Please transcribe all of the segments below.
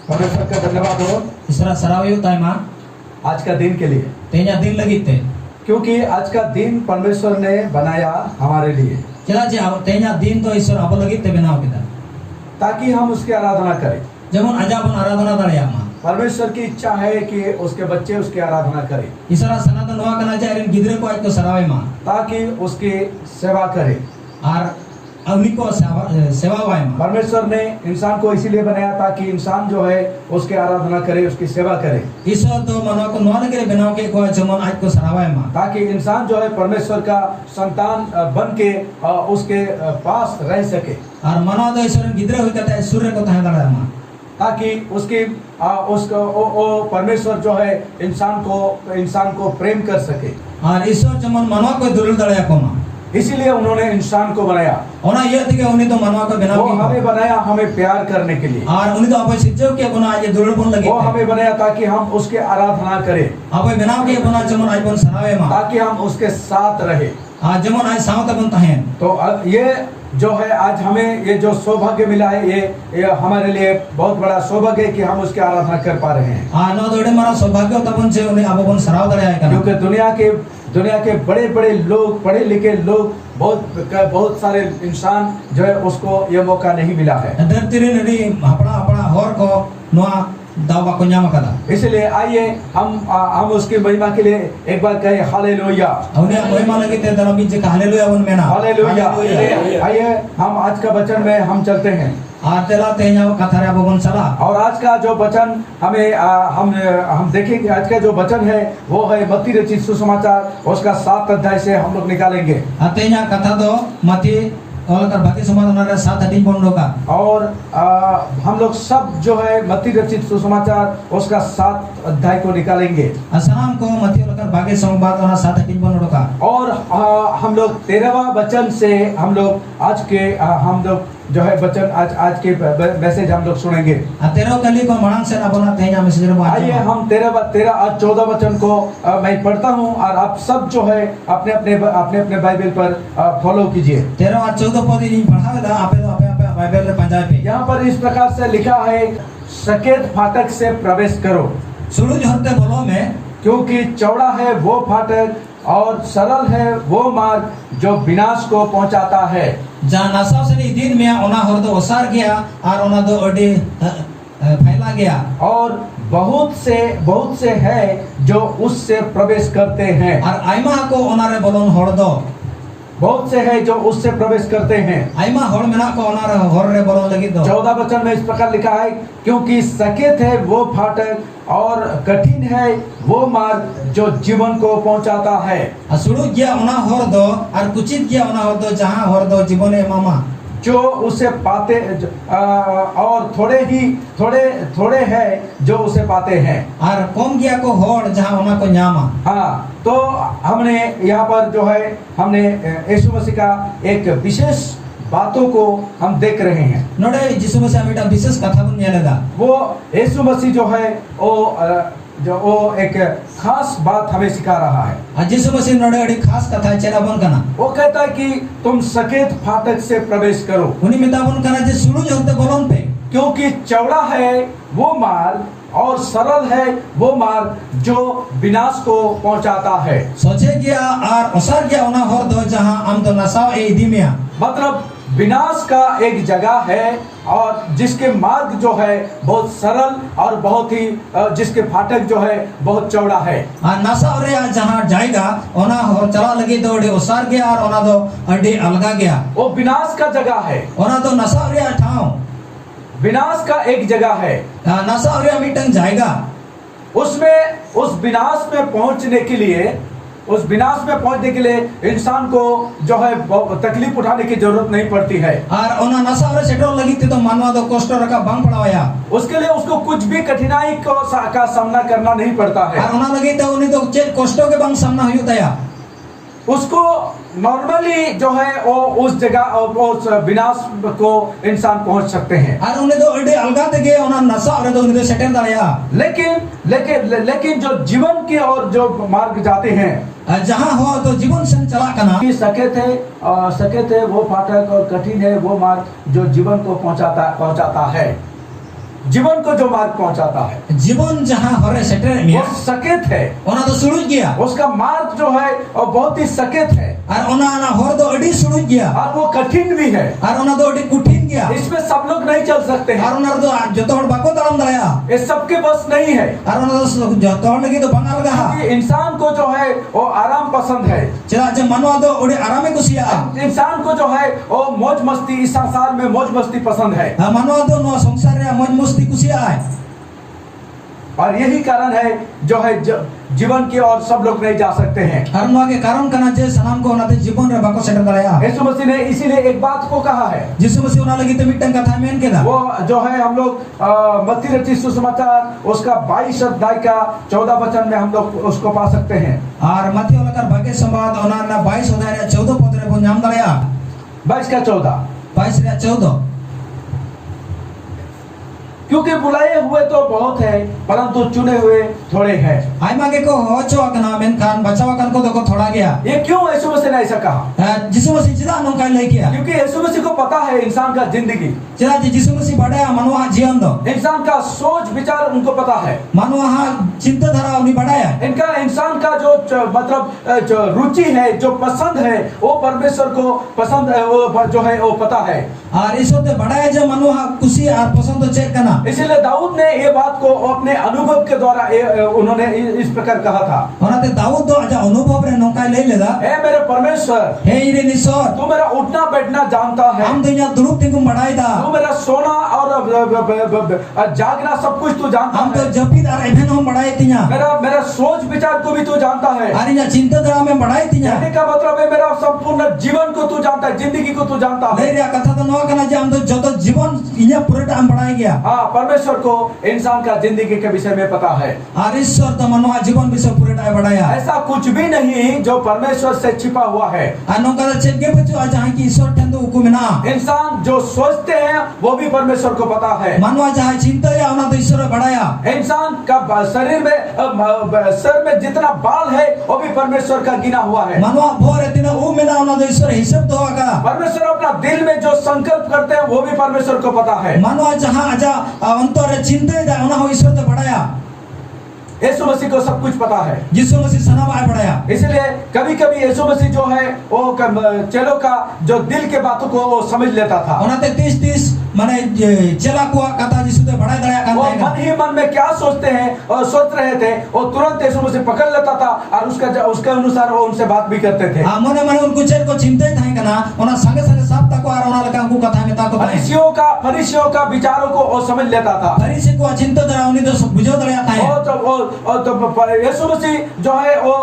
परमेश्वर का धन्यवाद हो Isra sarawi utaima आज का दिन के लिए, tenya din lagi te. क्योंकि आज का दिन परमेश्वर ने बनाया हमारे लिए, Chela je tenya din to Isra abo lagi te benaw kita. ताकि हम उसकी आराधना करें। Jemon aja pun aradhana dareya ma. परमेश्वर की इच्छा है कि उसके बच्चे उसकी आराधना करें, Isra sanatan noa kana je erin gidre ko aj ko sarawi ma. ताकि उसकी सेवा करें। Ar अवनी को सेवा वाय मा. परमेश्वर ने इंसान को इसीलिए बनाया ताकि इंसान जो है उसकी आराधना करे, उसकी सेवा करे, Isra to mano ko noa lagi benaw ke ko jemon aj ko sarawi ma. ताकि इंसान जो है परमेश्वर का संतान बन के उसके पास रह सके, Ar mano do Isra gidre hui kata surre ko tahan dareya ma. ताकि उसकी उसको परमेश्वर जो है इंसान को प्रेम कर सके। Ar Isra jemon mano ko durul dareya ko ma. इसीलिए उन्होंने इंसान को बनाया। Ona iya tige uni to mano ko benaw वो ke. हमें बनाया हमें प्यार करने के लिए, Ar uni to apoy sijjo ke guna aj durul pun lagi वो te. हमें बनाया ताकि हम उसके आराधना करें, Apoy benaw ke guna jemon aj pun sarawi ma. ताकि हम उसके साथ रहे। Ar jemon aj saw ta pun tahen. तो ये जो है आज हमें ये जो सौभाग्य मिला है, ये हमारे लिए बहुत बड़ा सौभाग्य है कि हम उसकी आराधना कर पा रहे हैं। No dode mara saubhagyo ta pun je uni abo pun saraw dareya kana. क्योंकि दुनिया के बड़े बड़े लोग, पढ़े लिखे लोग, बहुत सारे इंसान जो है उसको ये मौका नहीं मिला है। Dhartiri nadi apna hor ko noa dawa ko nyama kada. इसलिए आइए हम उसकी महिमा के लिए एक बार कहें hallelujah, Aune mohima lagi te dalam je ka haleluya pun mena. Hallelujah. आइए हम आज का वचन में हम चलते हैं, Tela tenya kathara abo pun sala. और आज का जो वचन हम देखेंगे। आज का जो वचन है वो है मत्ती रचित सुसमाचार, उसका 7 अध्याय से हम लोग निकालेंगे। Tenya kata do mati oleh bagi समाधान ada 7 hadin pun doka. और हम लोग सब जो है मत्ती रचित सुसमाचार उसका 7 अध्याय को निकालेंगे, Asanam ko mati oleh bagi sambat ona 7 hadin pun doka. और हम लोग 13वां वचन से हम लोग जो है वचन आज के मैसेज हम लोग सुनेंगे। Atero kali ko marang sen abona tenya message ro आइए हम 13 और 14 वचन को मैं पढ़ता हूँ और आप सब जो है अपने अपने बाइबल पर फॉलो कीजिए। 13 और 14 पद ini पढ़ावेला आपे बाइबल रे पंजाब पे. यहाँ पर इस प्रकार से लिखा है, सकेत फाटक से प्रवेश करो, Suluj horte bolo में क्योंकि चौड़ा है वो फाटक और सरल है वो मार्ग जो विनाश को पहुंचाता है। जहाँ नशा से नहीं दिन में ओना हर दो ओसार गया और ओना दो अड़े फैला गया और बहुत से है जो उससे प्रवेश करते हैं। और आइमा को ओना रे बोलोन हर दो बहुत से है जो उससे प्रवेश करते हैं। आइमा हर में ना को ओना रे हर रे बोलोन लगी दो 14 वचन में इस प्रकार लिखा है, क्योंकि सकेत है वो फाटक और कठिन है वो मार्ग जो जीवन को पहुंचाता है। सुलू गया ओना हर दो और कुचित गया ओना हर दो जहाँ हर दो जीवन है मामा जो उसे पाते और थोड़े है जो उसे पाते हैं। और कम गया को हर जहाँ ओना को न्यामा। हाँ, तो हमने यहाँ पर जो है हमने यीशु मसीह का एक विशेष बातों को हम देख रहे हैं। नोडे यीशु मसीह हमें विशेष कथा बन नेलेगा। वो यीशु मसीह जो है वो एक खास बात हमें सिखा रहा है। यीशु मसीह नोडे अड़ी खास कथा चेला बन कना। वो कहता है कि तुम सकेत फाटक से प्रवेश करो, उन्हीं में दावन कना जे सुलू होते बोलोन पे, क्योंकि चौड़ा है वो मार्ग और सरल है वो मार्ग जो विनाश को पहुंचाता है। सोचे गया और ओसार गया ओना हर दो जहाँ आम तो नसाव ए दिमिया। मतलब विनाश का एक जगह है और जिसके मार्ग जो है बहुत सरल और बहुत ही जिसके फाटक जो है बहुत चौड़ा है। नसाव रे जहाँ जाएगा ओना हर चला लगी दो अड़ी ओसार गया और ओना दो अड़ी अलगा गया। वो विनाश का जगह है, ओना तो नसाव रे ठाव विनाश का एक जगह है। नसाव रे मिटन जाएगा उसमें उस विनाश में पहुंचने के लिए इंसान को जो है तकलीफ उठाने की जरूरत नहीं पड़ती है। और ओना नसाव रे सेटो लगी तो मानवा दो कष्ट रखा बांग पड़ाया। उसके लिए उसको कुछ भी कठिनाई का सामना करना नहीं पड़ता है। और ओना लगी तो उन्हीं तो कष्टों के बांग सामना हुई तया। उसको नॉर्मली जो है वो उस जगह उस विनाश को इंसान पहुंच सकते हैं। और उन्हें तो अड़े अलगा ते गए ओना नशा और तो उन्हें तो सेटन दाया। लेकिन जो जीवन की और जो मार्ग जाते हैं जहाँ हो तो जीवन से चला करना सकेत है वो फाटक और कठिन है वो मार्ग जो जीवन को पहुंचाता है। जीवन को जो मार्ग पहुंचाता है जीवन जहां हरे सेटर वो मिया सकेत है। ओना तो सुरुज गया उसका मार्ग जो है वो बहुत ही सकेत है और ओना ना हर दो अड़ी सुरुज गया और वो कठिन भी है। और ओना दो अड़ी कठिन गया इसमें सब लोग नहीं चल सकते हैं। और ओना दो जतो हर बाको तड़म दया ये सबके बस नहीं है। और ओना दो जतो हर लगी तो बंगाल गहा क्योंकि इंसान को जो है वो आराम पसंद है। चला जे मनवा दो ओड़ी आरामे कुसिया इंसान को जो है वो मौज मस्ती, इस संसार में मौज मस्ती पसंद है। मनवा दो नो संसार रे मौज मस्ती कुसिया है। और यही कारण है जो है जीवन की ओर सब लोग नहीं जा सकते हैं। और नो के कारण कना जे सनाम को ओना ते जीवन रे बाको सेटर दया यीशु मसीह ने इसीलिए एक बात को कहा है। यीशु मसीह ओना लगी तो मिटन कथा मेन केदा वो जो है हम लोग मत्ती रचित सुसमाचार उसका 22 अध्याय का 14 वचन में हम लोग उसको पा सकते हैं। और मत्ती ओला कर भाग्य संवाद ओना ना 22 अध्याय रे 14 पद रे बो नाम दया 22 का 14 22 रे 14 क्योंकि बुलाए हुए तो बहुत है परंतु चुने हुए थोड़े हैं। आइमा के को होचो कना मेन खान बचावा कन को देखो थोड़ा गया। ये क्यों यीशु मसीह ने ऐसा कहा? यीशु मसीह जिदा नोका ले किया क्योंकि यीशु मसीह को पता है इंसान का जिंदगी, जिदा यीशु मसीह बड़ा मनवा जीवन दो इंसान का सोच विचार उनको पता है। मनवा चिंता धारा उन्हीं बढ़ाया इनका इंसान का जो मतलब जो रुचि है, जो पसंद है, वो परमेश्वर को पसंद है, वो जो है वो पता है। और इस होते बढ़ाया जो मनवा खुशी और पसंद तो चेक करना। इसलिए दाऊद ने ये बात को अपने अनुभव के द्वारा उन्होंने इस प्रकार कहा था। ओनाते दाऊद तो आजा अनुभव रे नोका ले लेदा हे मेरे परमेश्वर, हे इरे निसोर तू मेरा उठना बैठना जानता है। हम दुनिया दुरुप तिंगु बढ़ाईदा तू मेरा सोना और जागना सब कुछ तू जानता हम तो है। जपीद और एभेन हम बढ़ाई तिया मेरा सोच विचार को भी तू जानता है। अरे या चिंता धारा में बढ़ाई तिया कहने का मतलब है मेरा संपूर्ण जीवन को तू जानता है, जिंदगी को तू जानता है। ले रे कथा तो नो कना जे हम तो जतो जीवन इया पूरे टाइम बढ़ाई गया। हाँ, परमेश्वर को इंसान का जिंदगी के विषय में पता है। और ईश्वर तो मनवा जीवन विषय पूरे टाइम बढ़ाया ऐसा कुछ भी नहीं जो परमेश्वर से छिपा हुआ है। अनो कदा चेके बचो आज हां की ईश्वर ठंदो हुकुमना इंसान जो सोचते हैं वो भी परमेश्वर को पता है। मनवा जहां चिंता या ओना तो ईश्वर बढ़ाया। इंसान का शरीर में सर में जितना बाल है वो भी परमेश्वर का गिना हुआ है। मनवा भोर इतना ऊ मिना ओना तो ईश्वर हिसाब तो होगा। परमेश्वर अपना दिल में जो संकल्प करते हैं वो भी परमेश्वर को पता है। मनवा जहां आजा अंतर चिंता दा ओना हो ईश्वर तो बढ़ाया। यीशु मसीह को सब कुछ पता है। यीशु मसीह सनाम आए बढ़ाया। इसलिए कभी कभी यीशु मसीह जो है वो चेलों का जो दिल के बातों को वो समझ लेता था। ओनाते 30 माने चेला को कथा यीशु तो बढ़ाई दया वो कांता मन ही मन में क्या सोचते हैं और सोच रहे थे वो तुरंत यीशु मसीह पकड़ लेता था और उसके अनुसार वो उनसे बात भी करते थे। आ मने मने उनको चेल को चिंता थाई कना ओना संगे संगे साफ तक और ओना लगा को कथा में ताको फरीसियों का विचारों को वो समझ लेता था। फरीसी को चिंता दरा उन्हीं तो बुझो दया था। और यीशु मसीह जो है वो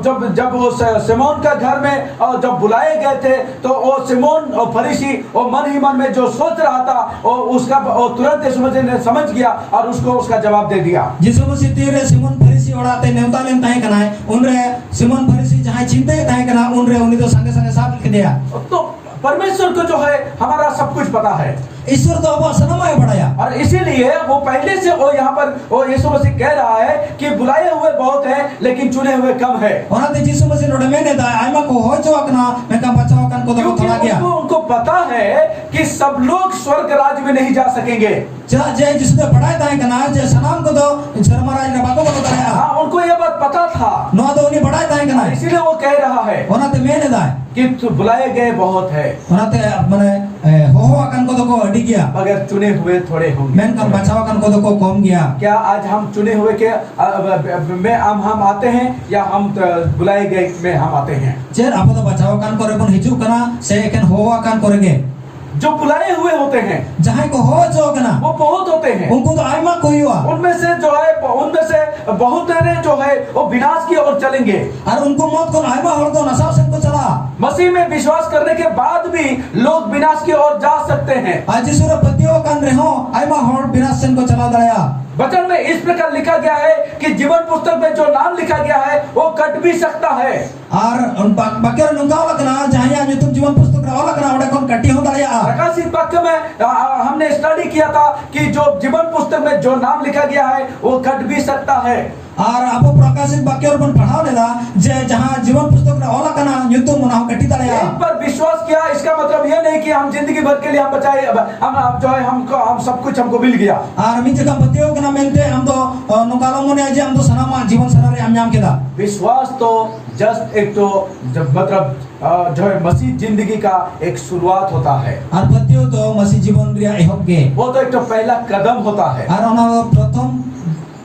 जब वो सिमोन का घर में जब बुलाए गए थे तो वो सिमोन और फरीसी वो मन ही मन में जो सोच रहा था उसका तुरंत यीशु मसीह ने समझ गया और उसको उसका जवाब दे दिया। यीशु मसीह तेरे सिमोन फरीसी ओडाते नेवता लेन ताई कना है उनरे सिमोन फरीसी जहां चिंता ताई कना उनरे उन्हीं तो संगे संगे साफ लिख दिया। तो परमेश्वर को जो है हमारा सब कुछ पता है। ईश्वर तो अब सनमाय बढ़ाया और इसीलिए वो पहले से वो यहाँ पर वो यीशु मसीह कह रहा है कि बुलाए हुए बहुत है लेकिन चुने हुए कम है। ओनाते यीशु मसीह रोड में ने दा आइमा को हो जो अकना मैं का बचाव कन को तो थोड़ा गया। उनको पता है कि सब लोग स्वर्ग राज्य में नहीं जा सकेंगे। जा जय जिसने बढ़ाया था कना जे सनाम को तो शर्मराज ने बाको बताया। हाँ, उनको ये बात पता था। नो तो उन्हें बढ़ाया था कना इसीलिए वो कह रहा है ओनाते में ने दा कि तू बुलाए गए बहुत है ओनाते माने हो अकन को तो को अड़ी गया मगर चुने हुए थोड़े होंगे। मैं का बचाव कन को तो को कम गया। क्या आज हम चुने हुए के में हम आते हैं या हम बुलाए गए में हम आते हैं? जेर आप तो बचाव कन करे बन हिजू कना से एकन हो अकन करेंगे। जो बुलाए हुए होते हैं जहां को हो जो कना वो बहुत होते हैं। उनको तो आइमा कोई हुआ उनमें से बहुत सारे जो है वो विनाश की ओर चलेंगे और उनको मौत को आइमा हो तो नशा से को चला। मसीह में विश्वास करने के बाद भी लोग विनाश की ओर जा सकते हैं। आज सुर पतियों कन रहो आइमा हो विनाश से को चला दया। वचन में इस प्रकार लिखा गया है कि जीवन पुस्तक में जो नाम लिखा गया है वो कट भी सकता है। और बाकी नुका लगना जहां जो तुम जीवन पुस्तक रहो लगना ओडे कोन कटी हो दया। प्रकाशित वाक्य में हमने स्टडी किया था कि जो जीवन पुस्तक में जो नाम लिखा गया है वो कट भी सकता है। Ar apo prakashit bakyor pun pahau lela je jahan जीवन पुस्तक में ओला कना युद्धम मनाओ कटी तड़या इन पर विश्वास किया इसका मतलब यह नहीं कि हम जिंदगी भर के लिए हम बचाए हम जो है हम सब कुछ हमको मिल गया आर मी जगह पतियों के ना मिलते हम तो नुकालों में आज हम तो सनामा जीवन सरारे हम नाम केदा विश्वास तो जस्ट एक तो जब मतलब जो है मसीह जिंदगी का एक शुरुआत होता है आर पतियों तो मसीह जीवन रिया एहब के वो तो एक तो पहला कदम होता है आर ओना प्रथम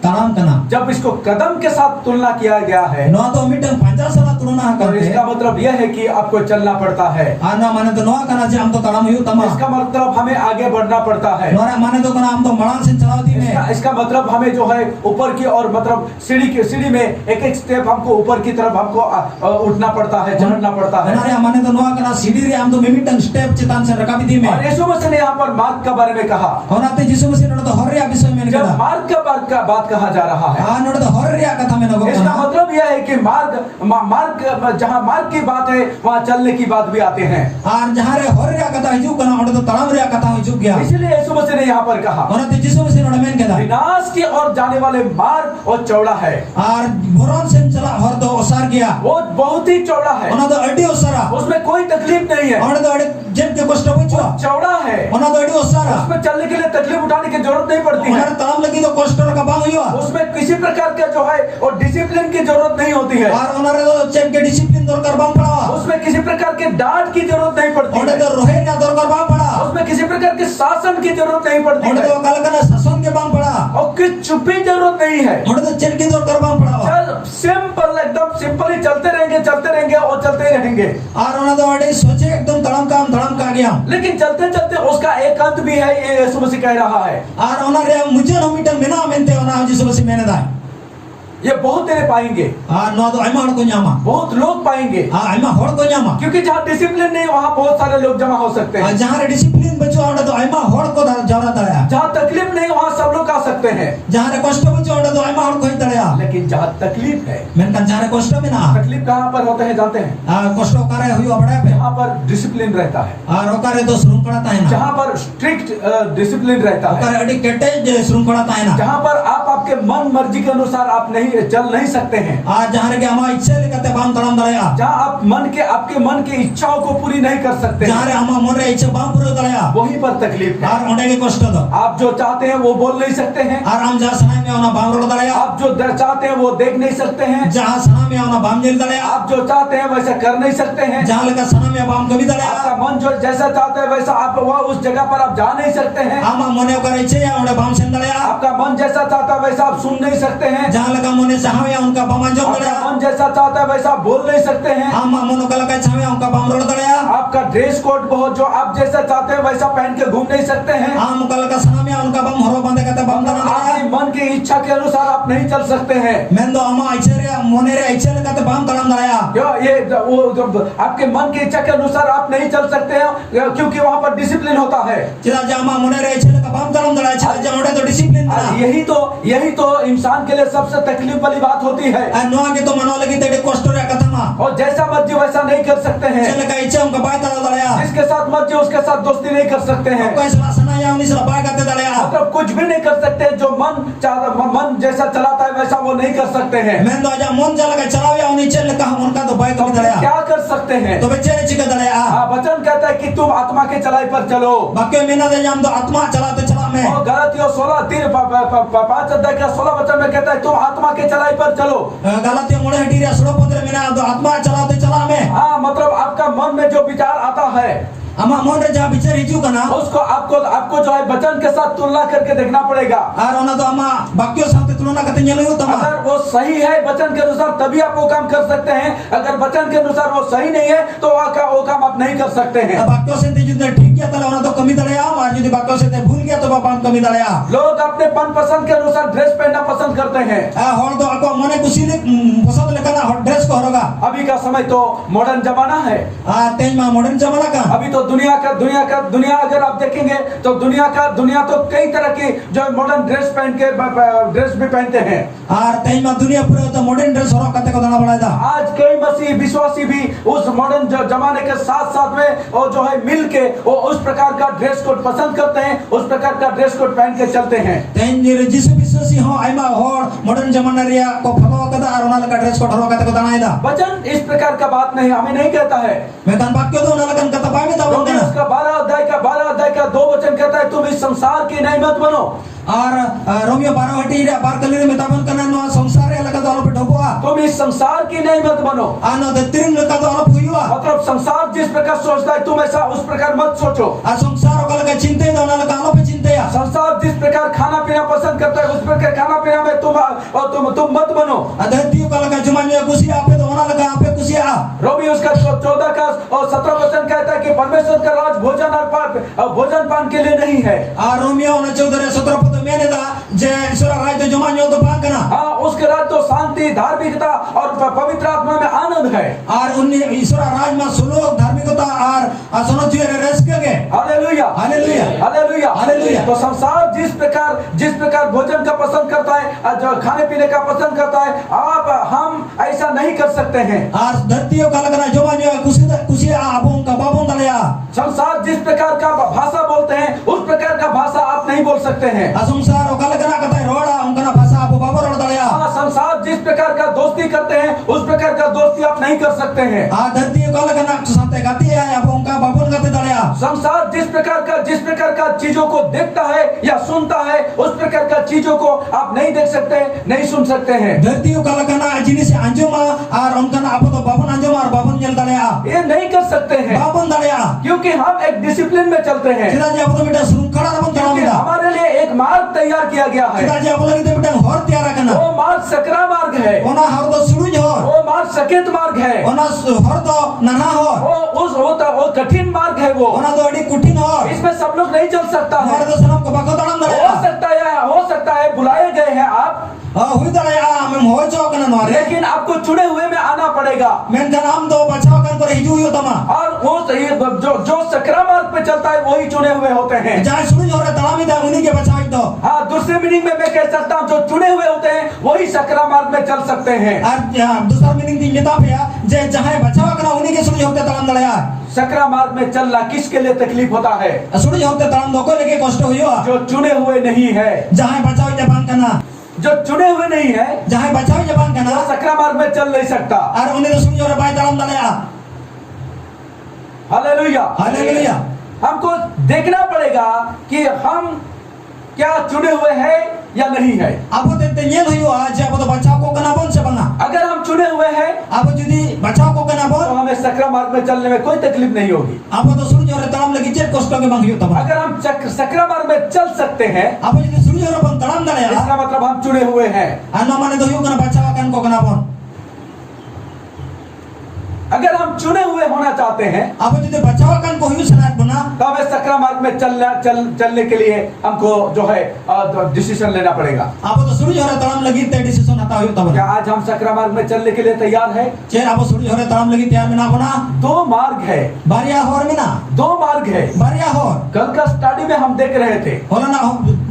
तनाम कना जब इसको कदम के साथ तुलना किया गया है नो तो मिटन 50 साल तुलना तो करते इसका मतलब यह है कि आपको चलना पड़ता है आना माने तो नोआ कना जे हम तो तनाम यू तमा इसका मतलब हमें आगे बढ़ना पड़ता है नोरा माने तो कना हम तो मड़ान से चलावती में इसका मतलब हमें जो है ऊपर की और मतलब सीढ़ी में एक एक स्टेप हमको ऊपर की तरफ हमको उठना पड़ता है चढ़ना पड़ता है नोरा माने तो नोआ कना सीढ़ी रे हम तो मिटन स्टेप चितान से रकाबी दी में और यीशु मसीह ने यहाँ पर मार्ग के बारे में कहा होनाते यीशु मसीह ने तो हर विषय में जब कहा मार्ग का बात कहा जा रहा है नोड़ तो हर कथा में नगो इसका मतलब यह है कि मार्ग जहाँ मार्ग की बात है वहाँ चलने की बात भी आते हैं और जहाँ रे हर कथा हिजू कना ओड़ तो तड़ाम रे कथा हिजू गया इसलिए यीशु मसीह ने यहाँ पर कहा ओना ते यीशु मसीह नोड़ में कहता विनाश की ओर जाने वाले मार्ग और चौड़ा है और बोरन से चला हर दो ओसार गया वो बहुत ही चौड़ा है ओना तो अड्डी ओसारा उसमें कोई तकलीफ नहीं है ओना तो अड्डी जेब के कष्ट बुझो चौड़ा है ओना तो अड्डी ओसारा उसमें चलने के लिए तकलीफ उठाने की जरूरत नहीं पड़ती है ओना तड़ाम लगी तो कष्ट का बांग हुआ उसमें किसी प्रकार का जो है और डिसिप्लिन की जरूरत नहीं होती है और ओना रे तो चेक के डिसिप्लिन दरकार बांग पड़ा उसमें किसी प्रकार के डांट की जरूरत नहीं पड़ती ओने है तो रोहे ना दरकार बांग पड़ा उसमें किसी प्रकार के शासन की जरूरत नहीं पड़ती ओने है तो कल कना शासन के बांग पड़ा और कुछ चुप्पी जरूरत नहीं है ओने तो चेक के दरकार बांग पड़ा चल सिंपल एकदम सिंपल ही चलते रहेंगे और चलते ही रहेंगे और ओना तो अड्डी सोचे एकदम धड़म का गया लेकिन चलते चलते उसका एक अंत भी है ये यीशु मसीह कह रहा है और ओना रे मुझे न मिटन बिना मेनते ओना यीशु मसीह मेने दा ये बहुत देर पाएंगे नो तो आइमा हड़ को न्यामा बहुत लोग पाएंगे आइमा हड़ को न्यामा क्योंकि जहाँ डिसिप्लिन नहीं वहाँ बहुत सारे लोग जमा हो सकते हैं जहाँ रे डिसिप्लिन बचो ओना तो आइमा हड़ को जरा दड़या जहाँ तकलीफ नहीं वहाँ सब लोग आ सकते हैं जहाँ रे कष्ट बचो ओना तो आइमा हड़ को ही दड़या लेकिन जहाँ तकलीफ है मेनका जहाँ रे कष्ट में ना तकलीफ कहाँ पर होते हैं जानते हैं कष्ट करे हुई बड़ा पे जहाँ पर डिसिप्लिन रहता है और ओकारे तो श्रृंखला है ना जहाँ पर स्ट्रिक्ट डिसिप्लिन रहता है ओकारे अडी केटे श्रृंखला है ना जहाँ पर आप आपके मन मर्जी के अनुसार आप नहीं चल नहीं सकते हैं आज जहाँ रे के हमारा इच्छा लेकर बाम तड़म दड़या जहाँ आप आपके मन की इच्छाओं को पूरी नहीं कर सकते जहाँ रे हमारा मन रे इच्छा बाम पूरा दड़या वहीं पर तकलीफ है और ओंडे के कष्ट दो आप जो चाहते हैं वो बोल नहीं सकते हैं और हम जहाँ सनाई में ओना बाम रोड दड़या आप जो चाहते हैं वो देख नहीं सकते हैं जहाँ सना में ओना बाम जेल दड़या आप जो चाहते हैं वैसा कर नहीं सकते हैं जहाँ लेकर सना में बाम कभी दड़या आपका मन जो जैसा चाहता है वैसा आप वो उस जगह पर आप जा नहीं सकते हैं आमा मने ओकर इच्छा या ओंडे बाम सेन दड़या आपका मन जैसा चाहता है वैसा आप सुन नहीं सकते हैं जहाँ लगा मने चाहवे उनका बाम जो आपका दड़या मन जैसा चाहता है वैसा आप बोल नहीं सकते हैं आमा मनो का लगा चाहवे उनका बाम रोड दड़या आपका ड्रेस कोड बहुत जो आप जैसा चाहते हैं वैसा पहन के घूम नहीं सकते हैं आम का लगा सना में उनका बाम हरो बंदे कहते बाम दड़या आपकी मन की इच्छा के अनुसार आप नहीं चल सकते हैं मैं तो आमा इच्छा रे मने रे इच्छा लेकर बाम तड़म दड़या आपके मन की इच्छा के अनुसार आप नहीं चल सकते हैं क्योंकि वहाँ पर डिसिप्लिन होता है चिदा जामा मने रे इच्छा लेकर बाम तड़म दड़या चिदा जा ओंडे तो डिसिप्लिन ना यही तो इंसान के लिए सबसे तकलीफ वाली बात होती है नो आगे तो मनो लगी तेरे कष्ट रे कथा मा और जैसा मर्जी वैसा नहीं कर सकते हैं चल का इच्छा उनका बाय तड़ा दड़या जिसके साथ मर्जी उसके साथ दोस्ती नहीं कर सकते हैं कोई सला सना या उनी सला बाय करते दड़या मतलब कुछ भी नहीं कर सकते जो मन जैसा चलाता है वैसा वो नहीं कर सकते हैं मैं तो आजा मन जला का चलाओ या उनी चल का उनका तो बाय कर दड़या क्या कर सकते हैं तो बच्चे ने चिका दड़या वचन कहता है कि तुम आत्मा के चलाई पर चलो बाकी मीना दे जाम तो आत्मा चलाते चला में और गलतियों 5 अध्याय का 16 वचन में कहता है तुम आत्मा के चलाई पर चलो गलतियों मुड़े हटी रे 16 पंद्रह मीना तो आत्मा चलाते चला में हाँ मतलब आपका मन में जो विचार आता है अमा मन रे जा विचार हिजू कना उसको आपको जो है वचन के साथ तुलना करके देखना पड़ेगा और ओना तो अमा बाकियों साथ तुलना करते नेलो तमा अगर वो सही है वचन के अनुसार तभी आप वो काम कर सकते हैं अगर वचन के अनुसार वो सही नहीं है तो वो काम आप नहीं कर सकते हैं बाकियों से जितने ठीक किया तले ओना तो कमी दड़या और यदि बाकियों से भूल गया तो बाम कमी दड़या लोग अपने मन पसंद के अनुसार ड्रेस पहनना पसंद करते हैं हर तो आपको मने खुशी ने पसंद लेकर हर ड्रेस को होगा अभी का समय तो मॉडर्न जमाना है तेज मा मॉडर्न जमाना का अभी तो दुनिया अगर आप देखेंगे तो दुनिया तो कई तरह की जो मॉडर्न ड्रेस पहन के ड्रेस भी पहनते हैं और तेज मा दुनिया पूरा तो मॉडर्न ड्रेस हो कते को दाना बड़ा आज कई मसीह विश्वासी भी उस मॉडर्न जमाने के साथ में और जो है मिल के वो उस प्रकार का ड्रेस कोड पसंद करते हैं उस प्रकार का ड्रेस कोड पहन के चलते हैं। Ten jisu biswasi ho aima hor modern zamana ria ko follow kada ar ona laka dress code horo kata ko tanai da. वचन इस प्रकार का बात नहीं हमें नहीं कहता है। Mekan bakyo to ona lakan kata pami ta क्योंकि bangana. उसका 12 अध्याय का 2 वचन कहता है तुम इस संसार की नहीं मत बनो। Ar Romeo barawati ria bar kalir metaban kana no samsar ria laka to alo pedhoboa. तुम इस संसार की नहीं मत बनो। Ano de tiring laka to alo puyua. मतलब संसार जिस प्रकार सोचता है तुम ऐसा उस प्रकार मत सोचो। Ar samsar ko laka chinte da ona laka alo pe chinte ya. संसार जिस प्रकार खाना पीना पसंद करता है उस प्रकार खाना पीना में तुम मत बनो। Adhatiyo ka laka jumanyo kusi ape to ona laka ape kusi a. रोमी उसका 14 का और 17 वचन कहता है कि परमेश्वर का राज भोजन और भोजन पान के लिए नहीं है। Ar Romeo ona 14 17 pad mene da je isura raj to jumanyo to bangana. हाँ उसके राज तो शांति धार्मिकता और पवित्र आत्मा में आनंद है। Ar unni isura raj ma suluk dharmikota ar sonochire reskege. Hallelujah Hallelujah. Hallelujah hallelujah. तो संसार जिस प्रकार भोजन का पसंद करता है जो खाने पीने का पसंद करता है हम ऐसा नहीं कर सकते हैं। Ar dhartiyo ka lagana jumanyo kusi a abong ka babong dalaya. संसार जिस प्रकार का भाषा बोलते हैं उस प्रकार का भाषा आप नहीं बोल सकते हैं। Asumsar ka lagana katay roda ungkana bhasa apo babor dalaya. हाँ संसार जिस प्रकार का दोस्ती करते हैं उस प्रकार का दोस्ती आप नहीं कर सकते हैं। Ar dhartiyo ka lagana sante gati ay abong ka babon gati dalaya. संसार जिस प्रकार का चीजों को देखता है या सुनता है उस प्रकार का चीजों को आप नहीं देख सकते नहीं सुन सकते हैं। Dhartiyo ka lagana jinis anjuma ar ungkana apo to babon anjuma ar babon nyel dalaya. ये नहीं कर सकते हैं Babon dalaya. क्योंकि हम एक डिसिप्लिन में चलते हैं। Sida je apo to bida srungkhala rabon क्योंकि talamida. हमारे लिए एक मार्ग तैयार किया गया है। Sida je apo lagi te bida hor tiara kana. वो मार्ग सकरा मार्ग है। Ona har to suruj hor. वो मार्ग सकेत मार्ग है। Ona hor to nana hor. वो कठिन मार्ग है वो। Ona to adi kutin hor. इसमें सब लोग नहीं चल सकता है। Hor to sanam ko bako talam dalaya. हो सकता है बुलाए गए हैं आप Hui dalaya amem hoi chok kana no are. लेकिन आपको चुने हुए में आना पड़ेगा। Menkan am to bachaw kan kore hiju yo tama. और वो जो सकरा मार्ग पे चलता है वही चुने हुए होते हैं। Jai suruj hor talamida uni ke bachaw to. हाँ दूसरे मीनिंग में मैं कह सकता हूँ जो चुने हुए होते हैं वही सकरा मार्ग में चल सकते हैं। Ar dusar meaning din kita pe ya je jahay bachaw kana uni ke suruj hote talam dalaya. Sakra मार्ग में चलना किसके लिए तकलीफ होता है? Suruj hote talam do ko leke kosto hoyo. जो चुने हुए नहीं है। Jahay bachaw jaban kana. जो चुने हुए नहीं है Jahay bachaw jaban kana. Sakra मार्ग में चल नहीं सकता। Ar uni to suruj hor bai talam dalaya. Hallelujah Hallelujah. हमको देखना पड़ेगा कि हम क्या चुने हुए हैं या नहीं है। Apo te nyel hoyo je apo to bachaw ko kana bon se banga. अगर हम चुने हुए हैं Apo judi bachaw ko kana तो bon. हमें सकरा मार्ग में चलने में कोई तकलीफ नहीं होगी। Apo to suruj hor talam lagi je kosto ke bang hoyo tama. अगर हम सकरा मार्ग में चल सकते हैं Apo judi suruj hor bon talam dalaya. इसका मतलब हम चुने हुए हैं। Ano mane to hoyo kana bachaw kan ko kana bon. अगर हम चुने हुए होना चाहते हैं Apo judi bachaw kan ko hoyo sanat bana. तो हमें सकरा मार्ग में चलने के लिए हमको जो है डिसीजन लेना पड़ेगा। Apo to suruj hor talam lagi te decision hata hoyo tama. क्या आज हम सकरा मार्ग में चलने के लिए तैयार है? Che apo suruj hor talam lagi tayar mena bana. दो मार्ग है। Bariya hor mena. दो मार्ग है। Bariya hor. कल का स्टडी में हम देख रहे थे Hola na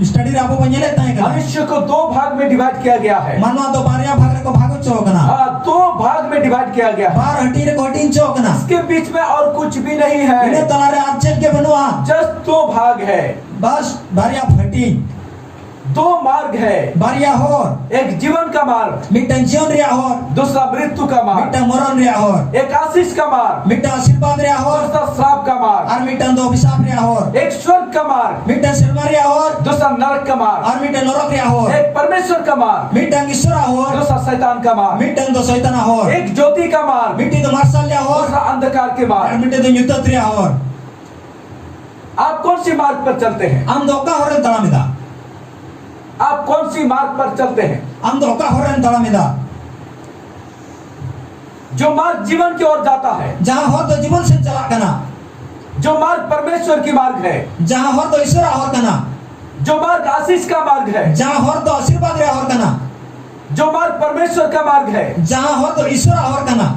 study ra apo banyele tay kana. मनुष्य को दो भाग में डिवाइड किया गया है। Manwa to bariya bhag re ko bhago cho kana. दो भाग में डिवाइड किया गया है। Bar hati re ko hatin cho kana. इसके बीच में और कुछ भी नहीं है। Ine talare archet ke banua. Just दो भाग है। Bas bariya phati. दो मार्ग है। Bariya hor. एक जीवन का मार्ग, Mitan jion ria hor. दूसरा मृत्यु का मार्ग। Mitan moron ria hor. एक आशीष का मार्ग, Mitan asilbad ria hor. दूसरा श्राप का मार्ग। Ar mitan do bisap ria hor. एक स्वर्ग का मार्ग, Mitan silma ria hor. दूसरा नरक का मार्ग। Ar mitan norok ria hor. एक परमेश्वर का मार्ग, Mitan isura hor. दूसरा शैतान का मार्ग। Mitan do soitana hor. एक ज्योति का मार्ग, Miti do marsal ria hor. दूसरा अंधकार के Ar मार्ग। miti do nyutat ria hor. आप कौन सी मार्ग पर चलते हैं? Am do ka horen talamida. आप कौन सी मार्ग पर चलते हैं? Am do ka horen talamida. जो मार्ग जीवन की ओर जाता है, Jaha hor to jibon sen chala kana. जो मार्ग परमेश्वर की मार्ग है, Jaha hor to isura hor kana. जो मार्ग आशीष का मार्ग है, Jaha hor to asilbad ria hor kana. जो मार्ग परमेश्वर का मार्ग है, Jaha hor to isura hor kana.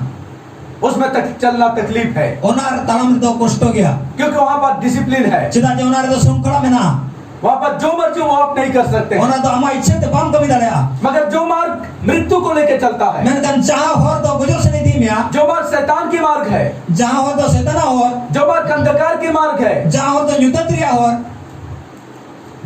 उसमें तक चलना तकलीफ है Onar talam do kosto gya. क्योंकि वहां पर डिसिप्लिन है। Cida je onar do sungkhala mena. वहां पर जो मर्जी वो आप नहीं कर सकते। Onar do ama ichhe te bam kami dalaya. मगर जो मार्ग मृत्यु को लेकर चलता है, Menkan jaha hor do gujur se ni dimya. जो मार्ग शैतान की मार्ग है, Jaha hor do setana hor. जो मार्ग अंधकार की मार्ग है, Jaha hor do nyutat ria hor.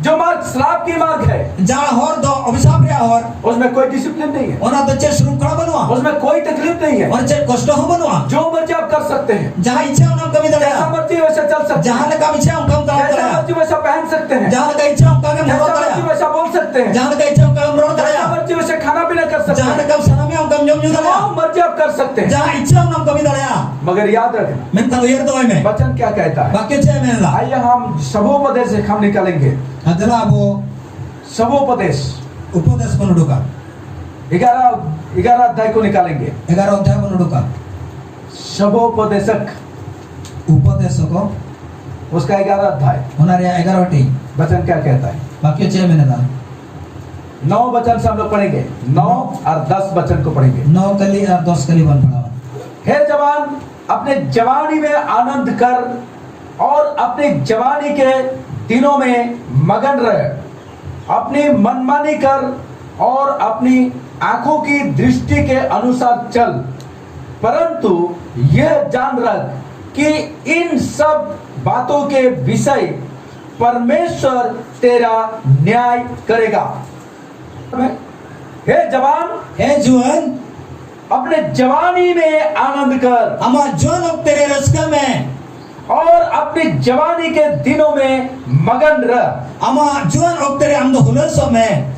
जो मार्ग श्राप की मार्ग है, जहाँ हर दो अभिशाप रे हर उसमें कोई डिसिप्लिन नहीं है, ओना तो चे श्रृंखला बनवा उसमें कोई तकलीफ नहीं है, और चे कष्ट हो बनवा जो मर्जी आप कर सकते हैं, जहाँ इच्छा उनम कमी जैसा दड़या मर्जी वैसा चल सकते हैं, जहाँ लगा इच्छा उनम कम जैसा दड़या मर्जी वैसा पहन सकते हैं, जहाँ लगा इच्छा उनम कम जैसा मोरो मर्जी दड़या वैसा बोल सकते हैं, जहाँ लगा इच्छा उनम कम मोरो जैसा दड़या मर्जी वैसा खाना पीना कर सकते जहाँ हैं, लगा सनमे उनम जम जू दड़या जो मर्जी आप कर सकते हैं, जहाँ इच्छा उनम कमी दड़या मगर याद रखना मैं तब उयर तो में वचन क्या कहता है। वाक्य चे में ला आइए हम सबोपदेश से हम निकालेंगे, अदला वो सबोपदेश उपदेश बनुडू का 11 अध्याय को निकालेंगे। 11 अध्याय बनुडू का सबोपदेशक उपदेश को उसका 11 अध्याय होना रे 11 टी वचन क्या कहता है। वाक्य चे में ला 9 वचन से हम लोग पढ़ेंगे, 9 और 10 वचन को पढ़ेंगे। 9 कली और 10 कली बन पड़ा हे जवान, अपने जवानी में आनंद कर और अपने जवानी के दिनों में मगन रह, अपनी मनमानी कर और अपनी आंखों की दृष्टि के अनुसार चल, परंतु यह जान रख कि इन सब बातों के विषय परमेश्वर तेरा न्याय करेगा। हे जवान, हे जुअन अपने जवानी में आनंद कर अमा जोन तेरे रस्का में और अपनी जवानी के दिनों में मगन रह, अमा जोन तेरे हम हुलसो में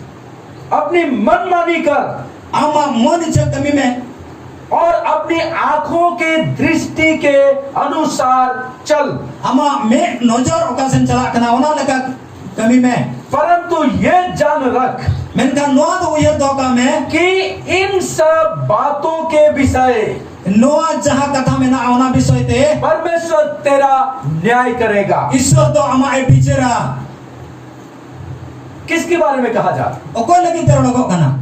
अपनी मनमानी कर अमा मन च कमी में और अपनी आंखों के दृष्टि के अनुसार चल, अमा में नजर ओकासन चला कना ओना लगा कमी में, परंतु ये जान रख मेनका नोआ तो उयर दोका में कि इन सब बातों के विषय नोआ जहाँ कथा में ना ओना विषय ते परमेश्वर तेरा न्याय करेगा। ईश्वर तो अमा ए बिचरा किसके बारे में कहा जा, ओको लगी तेरो लोगो कना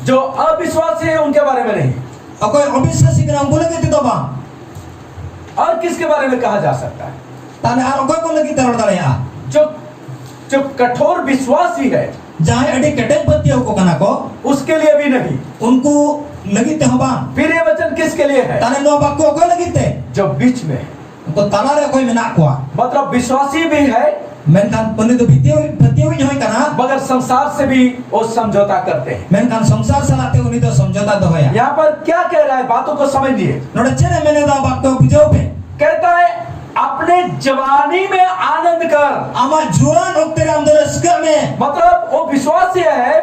जो अविश्वासी है उनके बारे में नहीं, ओको अविश्वासी कना उनको लगी तो बा और किसके बारे में कहा जा सकता है, ताने आर ओको को लगी तेरो दड़या जो कठोर विश्वासी है जहाँ अड़ी कटेज पत्ती को कना को उसके लिए भी नहीं। उनको लगी ते हबा फिर ये वचन किसके लिए है, ताने नो बाको को लगी ते जो बीच में है, उनको ताला रे कोई में ना कोआ मतलब विश्वासी भी है मेन खान पने तो भीतियो ही होय कना मगर संसार से भी वो समझौता करते हैं। मेन खान संसार सलाते उनी तो समझौता तो होया यहाँ पर क्या कह रहा है, बातों को समझिए। नोडे चेने मैंने दा बाको बुझो पे कहता है अपने जवानी में आनंद कर, आमा जुआन ओक्तेरे अंदर इसका में मतलब वो विश्वासी है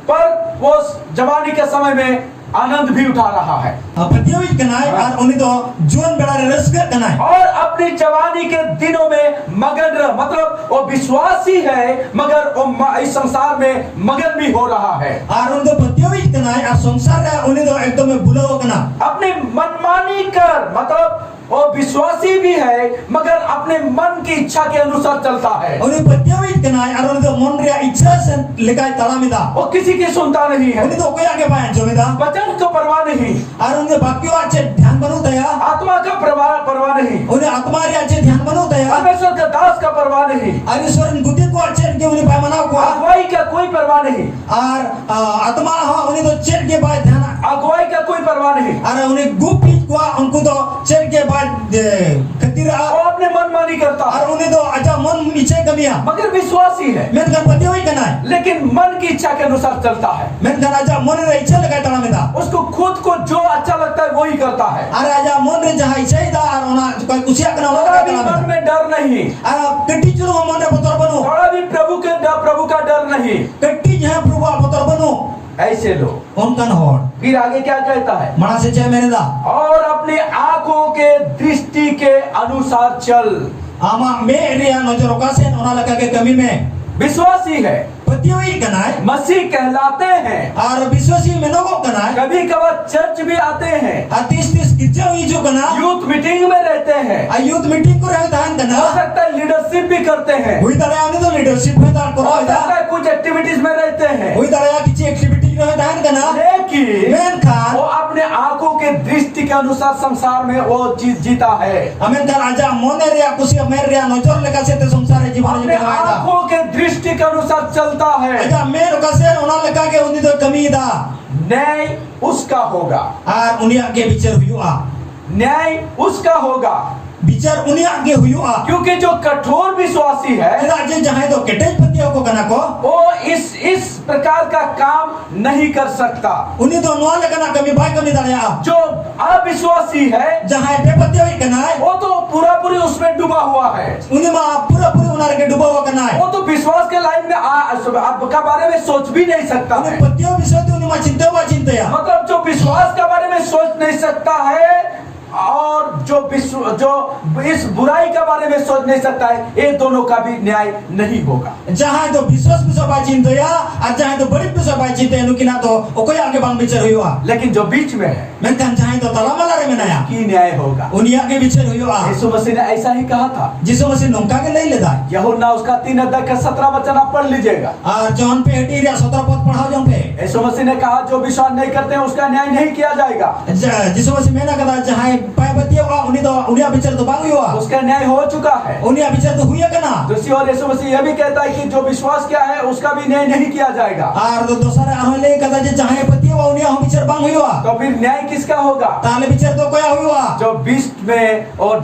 पर वो जवानी के समय में आनंद भी उठा रहा है पतियो ही कनाय और उनी तो जुआन बेड़ा रे रस्क कनाय और अपनी जवानी के दिनों में मगन रह, मतलब वो विश्वासी है मगर वो इस संसार में मगन भी हो रहा है और उन तो पतियो ही कनाय और संसार रे उनी तो एकदम भूलो कना अपनी मनमानी कर, मतलब वो विश्वासी भी है मगर अपने मन की इच्छा के अनुसार चलता है। उनी पतियो ही कनाय और उनी तो मन रे इच्छा से लेकर तलामिदा वो किसी की सुनता नहीं है, उनी तो कोई आगे पाए जोमिदा वचन को परवाह नहीं, और उनके बाकियों अच्छे ध्यान बनो दया आत्मा का परवाह नहीं, उन्हें आत्मा रे अच्छे ध्यान बनो दया परमेश्वर का दास का परवाह नहीं, और ईश्वर बुद्धि को अच्छे के उन्हें पाए मनाओ को अगुवाई का कोई परवाह नहीं, और आत्मा हाँ उन्हें तो चेट के बाद ध्यान अगुवाई का कोई परवाह नहीं, और उन्हें गुप्त को उनको तो चेट के बाद खतीर वो अपने मनमानी करता है और उन्हें तो अच्छा मन नीचे कमिया मगर विश्वासी है, मैं गणपति वही करना है लेकिन मन की इच्छा के अनुसार चलता है। मैं राजा मन रे इच्छा लगाए तड़ा में था उसको खुद को जो अच्छा लगता है वही करता है, और राजा मन रे जहाँ इच्छा ही था और उन्हें कोई कुछ करना थोड़ा भी मन में डर नहीं, और कट्टी चलो मन रे पत्थर बनो थोड़ा भी प्रभु का डर नहीं, कट्टी जहाँ प्रभु पत्थर बनो ऐसे लोग उनका होड़ फिर आगे क्या कहता है, मना से जय मैंने दा और अपनी आंखों के दृष्टि के अनुसार चल। आमा मेरे नजरों का से नोना लगा के कमी में विश्वासी है, पतियों ही कनाय मसीह कहलाते हैं और विश्वासी में लोगों कनाय कभी कभार चर्च भी आते हैं, 30 गिरजा हुई जो कना यूथ मीटिंग में रहते हैं, यूथ मीटिंग को रहे धान कना हो सकता है लीडरशिप भी करते हैं, हुई तरह आने तो लीडरशिप में दान करो हो सकता है कुछ एक्टिविटीज में रहते हैं, हुई तरह किसी एक्टिविटी रहे धान कना लेकिन मेन खान वो अपने आंखों के दृष्टि के अनुसार संसार में वो चीज जीता है, हमें का राजा मोने रे कुछ मेरे रे नजर लेकर से ते संसार जीवन अपने में लगाया आंखों के दृष्टि के अनुसार चलता है। राजा मेरे का से उन्हें लगा के उन्हें तो कमी दा न्याय उसका होगा, और उन्हें आगे विचार हुआ न्याय उसका होगा bicar uni age huyu'a क्योंकि जो कठोर विश्वासी है chedak je jahay do ketej patio ko kana ko वो इस प्रकार का काम नहीं कर सकता। uni do noa lekana kami bai kami dareya जो अविश्वासी है jahay bepatio ikanai वो तो पूरा पूरी उसमें डूबा हुआ है, uni ma pura pura unar ke dubawa kanai वो तो विश्वास के लाइन में आपका बारे में सोच भी नहीं सकता uni है। patio bisay to uni ma cinta ya मतलब जो विश्वास के बारे में सोच नहीं सकता है और जो इस बुराई के बारे में सोच नहीं सकता है, ये दोनों का भी न्याय नहीं होगा। jahay do biswas bisa bai cinta ya ar jahay do bari bisa bai cinta nu kina to okoy age bang bicar huyu'a लेकिन जो बीच में है menkan jahay do talamala re menaya की न्याय होगा। uni age bicar huyu'a यीशु मसीह ने ऐसा ही कहा था। jisu masih nongka ke lei leda यूहन्ना उसका 3 अध्याय का 17 वचन आप पढ़ लीजिएगा। ar john pe heti ria 17 pad padhao jong pe यीशु मसीह ने कहा जो विश्वास नहीं करते हैं उसका न्याय नहीं किया जाएगा, jisu masih mena kata jahay pai batio uni bicar do bang huyu'a उसका न्याय हो चुका है। uni bicar do huya kana दूसरी ओर यीशु मसीह यह भी कहता है कि जो विश्वास किया है उसका भी न्याय नहीं किया जाएगा। ar do dosare arhoi lei kata je jahay batio uni ho bicar bang huyu'a तो फिर न्याय किसका होगा? tale bicar do koya huyu'a जो बीच में और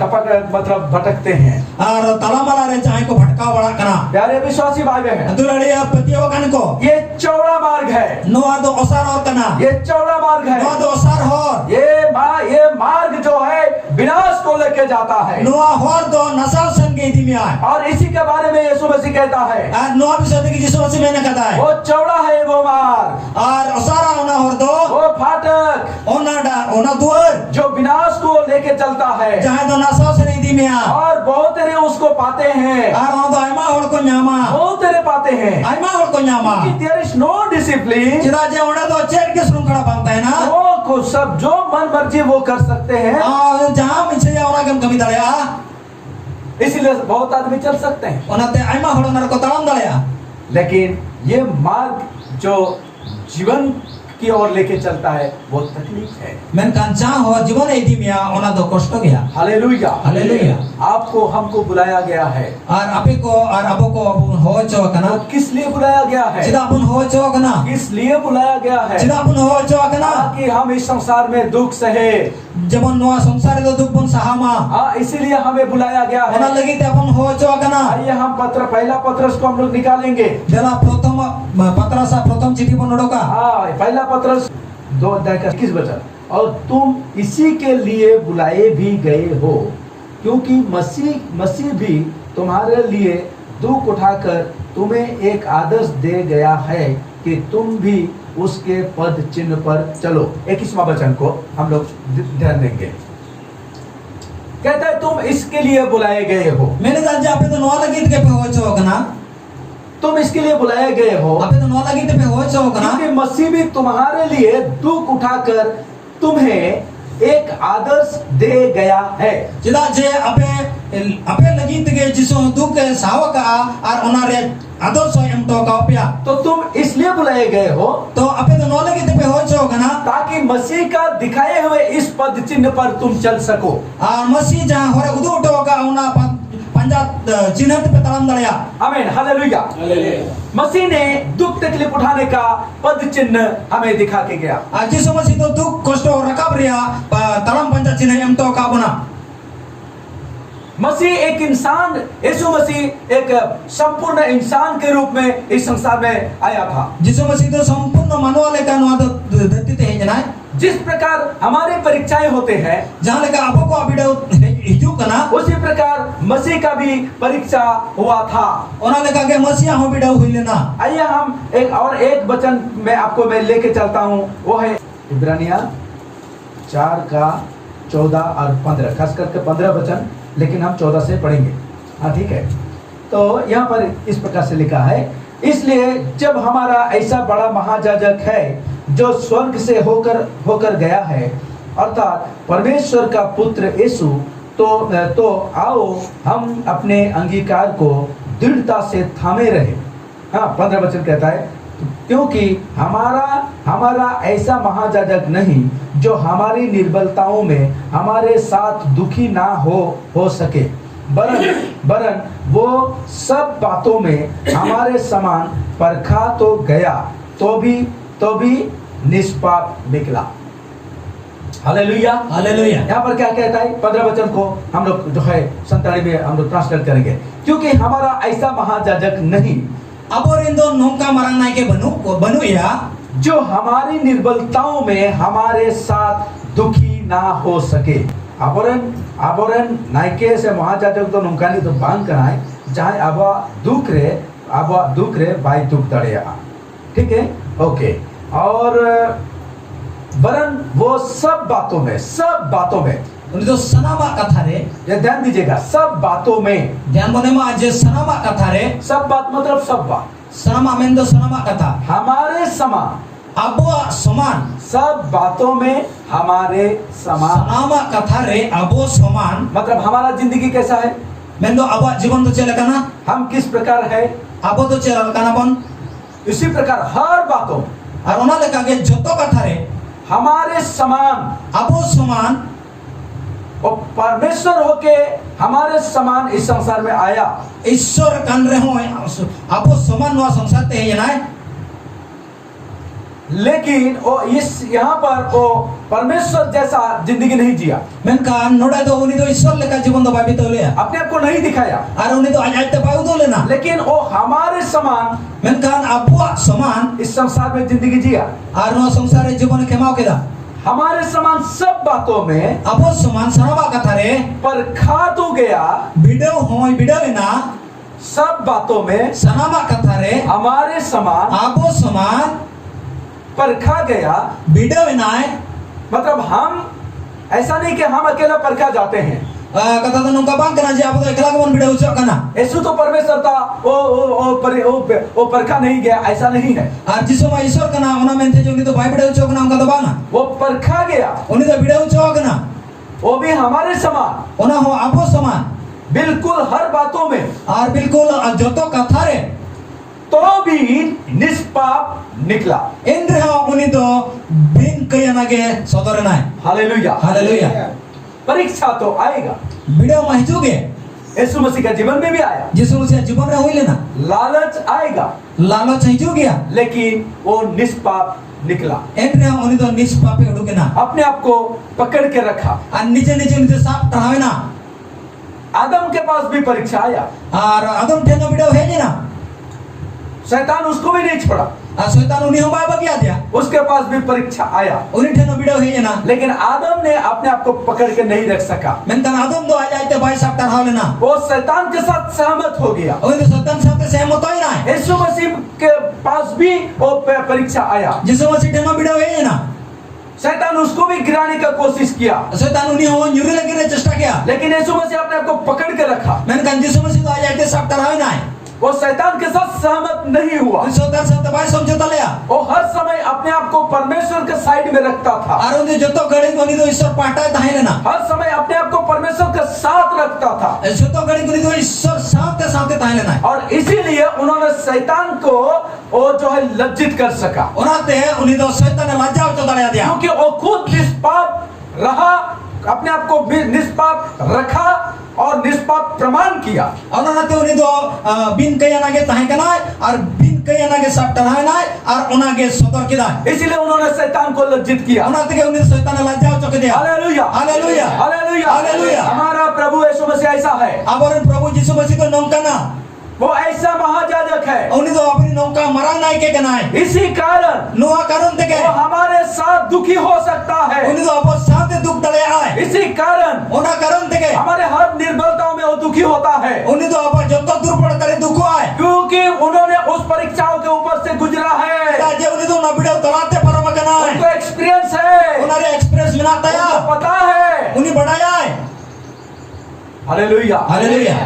मतलब भटकते हैं। ar talamala re jahay ko bhatkao bada kana प्यारे विश्वासी भाई बहन, adulari batio kan ko ये चौड़ा मार्ग है, noa do osar hor kana ये चौड़ा मार्ग है, noa do osar hor ये मार्ग जो है विनाश को लेके जाता है। noa hor do nasal san ke idimia और इसी के बारे में यीशु मसीह कहता है ar noa bisay de jisu masih mena kata वो चौड़ा है वो मार्ग, ar osara ona hor do वो फाटक ona duar जो विनाश को लेके चलता है jahay do nasal san idimia और बहुत तेरे उसको पाते हैं, ar ona do aima hor ko nyama बहुत तेरे पाते हैं। aima hor ko nyama there is no discipline, cheda je ona do chet ke srungkhala bangta hai na वो कुछ सब जो मन मर्जी वो कर सकते हैं, jaha miche ya ona gam kami dareya इसीलिए बहुत आदमी चल सकते हैं। onate aima hor onar ko talam dareya लेकिन ये मार्ग जो जीवन की ओर लेके चलता है वो तकलीफ है। menkan jaha ho jiban idimia ona do kosto gaya hallelujah, hallelujah. आपको हमको बुलाया गया है। ar ape ko ar abo ko abun ho cho kana किस लिए बुलाया गया है? cheda abun ho cho kana किस लिए बुलाया गया है? cheda abun ho cho kana ताकि हम इस संसार में दुख सहे। jemon noa samsare do duk bun sahama हाँ, इसीलिए हमें बुलाया गया ona है। lagi te abun ho cho kana आइए हम पहला पत्रस को हम लोग निकालेंगे। dela prothom patrasa prothom chithi bun odoka हाँ, पहला पत्रस 2 अध्याय का 21 वचन, और तुम इसी के लिए बुलाए भी गए हो क्योंकि मसीह भी तुम्हारे लिए दुख उठाकर तुम्हें एक आदर्श दे गया है कि तुम भी उसके पद चिन्ह पर चलो। 21वां वचन को हम लोग ध्यान देंगे। कहता है तुम इसके लिए बुलाए गए हो, mene dan ape to noa lagi te pe ho cho kana तुम इसके लिए बुलाए गए हो ape to noa lagi te pe ho cho kana क्योंकि मसीह भी तुम्हारे लिए दुख उठाकर तुम्हें एक आदर्श दे गया है। cheda je ape lagi te ge jisu duk sawaka ar ona re adarso em to ka opya तो तुम इसलिए बुलाए गए हो to ape to noa lagi te pe ho cho kana ताकि मसीह का दिखाए हुए इस पद चिन्ह पर तुम चल सको। ar masih jaha hore udu to ka ona panjat jinat pe talam dareya आमीन, हालेलुया। मसीह ने दुख तकलीफ उठाने का पद चिन्ह हमें दिखा के गया। ar jisu masih to duk kosto rakab ria talam panjat jinah em to ka bona मसीह एक इंसान, यीशु मसीह एक संपूर्ण इंसान के रूप में इस संसार में आया था। jisu masih to sampurna manual leka noa do dati te henjanai जिस प्रकार हमारे परीक्षाएं होते हैं jaha leka apo ko abidau hiju kana उसी प्रकार मसीह का भी परीक्षा हुआ था। ona leka ge masih ho bidau huilena आइए हम एक वचन में आपको मैं लेके चलता हूँ, वो है इब्रानिया 4 का 14 और 15, खास करके 15 वचन, लेकिन हम 14 से पढ़ेंगे। हाँ, ठीक है। तो यहाँ पर इस प्रकार से लिखा है, इसलिए जब हमारा ऐसा बड़ा महायाजक है जो स्वर्ग से होकर गया है, अर्थात परमेश्वर का पुत्र यीशु, तो आओ हम अपने अंगीकार को दृढ़ता से थामे रहे। हाँ, 15 वचन कहता है, क्योंकि हमारा ऐसा महायाजक नहीं जो हमारी निर्बलताओं में हमारे साथ दुखी ना हो सके, वरन वो सब बातों में हमारे समान परखा तो गया तो भी निष्पाप निकला। हालेलुया। हालेलुया। यहाँ पर क्या कहता है 15 वचन को हम लोग जो है 47 में हम लोग ट्रांसलेट करेंगे, क्योंकि हमारा ऐसा महायाजक नहीं Aborin do nongka marang naik ke banu ya. जो हमारी निर्बलताओं में हमारे साथ दुखी ना हो सके। आबोरन नाइके से महाजाजक तो नुकानी तो बांग कराए चाहे अब दुख रे बाई दुख तड़े। ठीक है, ओके। और वरन वो सब बातों में Uni do sanama kathare. ये ध्यान दीजिएगा, सब बातों में। Jan bone ma aje sanama kathare. सब बात मतलब सब बात, Sanama mendo sanama katha. हमारे समान, Abo soman. सब बातों में हमारे समान। Sanama kathare abo soman. मतलब हमारा जिंदगी कैसा है, Mendo abo जीवन तो चलेkana. हम किस प्रकार है, Abo तो चलेkana bon. इसी प्रकार हर बातों Ar ona lekage joto kathare. हमारे समान। Abo soman. और परमेश्वर होके हमारे समान इस संसार में आया। ईश्वर kan reho abo soman noa sangsar te ye nai. लेकिन वो इस यहाँ पर वो परमेश्वर जैसा जिंदगी नहीं जिया, Menkan noda do uni do Ishwar leka जीवन do babi to le. अपने आप को नहीं दिखाया, Ar uni do ajai te pau do le na. लेकिन वो हमारे समान Menkan abo soman. इस संसार में जिंदगी जिया। Ar noa sangsar e जीवन kemau keda. हमारे समान सब बातों में Abo soman sanama kathare. परखा तो गया, Bidau hoy bidau ena. सब बातों में Sanama kathare. हमारे समान Abo soman. परखा गया। Bidau enai. मतलब हम ऐसा नहीं कि हम अकेला परखा जाते हैं। Kata to nongka bang kana je abo to ekla kon bidau ucok kana. यीशु तो परमेश्वर था, वो परखा नहीं गया, ऐसा नहीं है। Ar jisu ma Ishwar kana ona mente je uni to bai bidau ucok kana onka to banga. वो परखा गया, Uni to bidau ucok kana. वो भी हमारे समान, Ona ho abo soman. बिल्कुल हर बातों में, Ar bilkul joto kathare. तो भी निष्पाप निकला। Endre ho uni to bin kayana ge sodore nai. Hallelujah. Haleluya. परीक्षा तो आएगा, Bidau ma hijuge. यीशु मसीह का जीवन में भी आया। Jisu musia जीवन re hoile na. लालच आएगा, Lalo hijuge ya. लेकिन वो निष्पाप निकला। Endre ho uni to nispape uduke na. अपने आप को पकड़ के रखा। Ar niche uni to sap trahave na. आदम के पास भी परीक्षा आया, Ar adom theno bidau heje na. शैतान उसको भी नहीं छोड़ा, Ar soitan uni ho bai bagia dia. उसके पास भी परीक्षा आया, Uni theno bidau heje na. लेकिन आदम ने अपने आप को पकड़ के नहीं रख सका। Menkan adom do ajai te bai sap tarhave na. वो शैतान के साथ सहमत हो गया। Uni to soitan sate sehmot hoy na. यीशु मसीह के पास भी वो परीक्षा आया, Jisu masih theno bidau heje na. शैतान उसको भी गिराने का कोशिश किया, Soitan uni ho nyuri lagi re chesta kiya. लेकिन यीशु मसीह अपने आप को पकड़ के रखा। Menkan Jisu masih do ajai te sap tarhave na. वो शैतान के साथ सहमत नहीं हुआ। Uni soitan sate bai samjhota leya. वो हर समय अपने आप को परमेश्वर के साइड में रखता था, Ar uni joto gadi uni do ईश्वर पाटा tahile na. हर समय अपने आप को परमेश्वर के साथ रखता था। Joto gadi uni do ईश्वर साथे tahile na. और इसीलिए उन्होंने शैतान को वो जो है लज्जित कर सका, Onate uni do soitan e lajja ucok daleya dia. क्योंकि वो खुद निष्पाप रहा, अपने आप को भी निष्पाप रखा और निष्पाप प्रमाण किया। Onate uni do bin kaya nage tahe kana. Ar bin kaya nage sap tarhave na. Ar onage sodor kida. इसीलिए उन्होंने शैतान को लज्जित किया। Onate ke uni soitan e lajja ucok dia. Hallelujah, Haleluya. Hallelujah, hallelujah. हमारा प्रभु यीशु मसीह ऐसा है, Aboran Prabhu Jisu masih ko nongka na. वो ऐसा महायाजक है। Uni do apni nongka marang naik ke kana. इसी कारण Noa karon teke. वो हमारे साथ दुखी हो सकता है। Uni do apo sate duk daleya hai. इसी कारण Ona karon teke. हमारे हर निर्बलताओं में वो दुखी होता है, Uni do apo joto durpad kare dukho hai. क्योंकि उन्होंने उस परीक्षाओं के ऊपर से गुजरा है। Taje uni do na bidau talate parama kana hai. उनको एक्सपीरियंस है, Unare express minata ya. उनको पता है। Uni badaya hai. Hallelujah, Haleluya.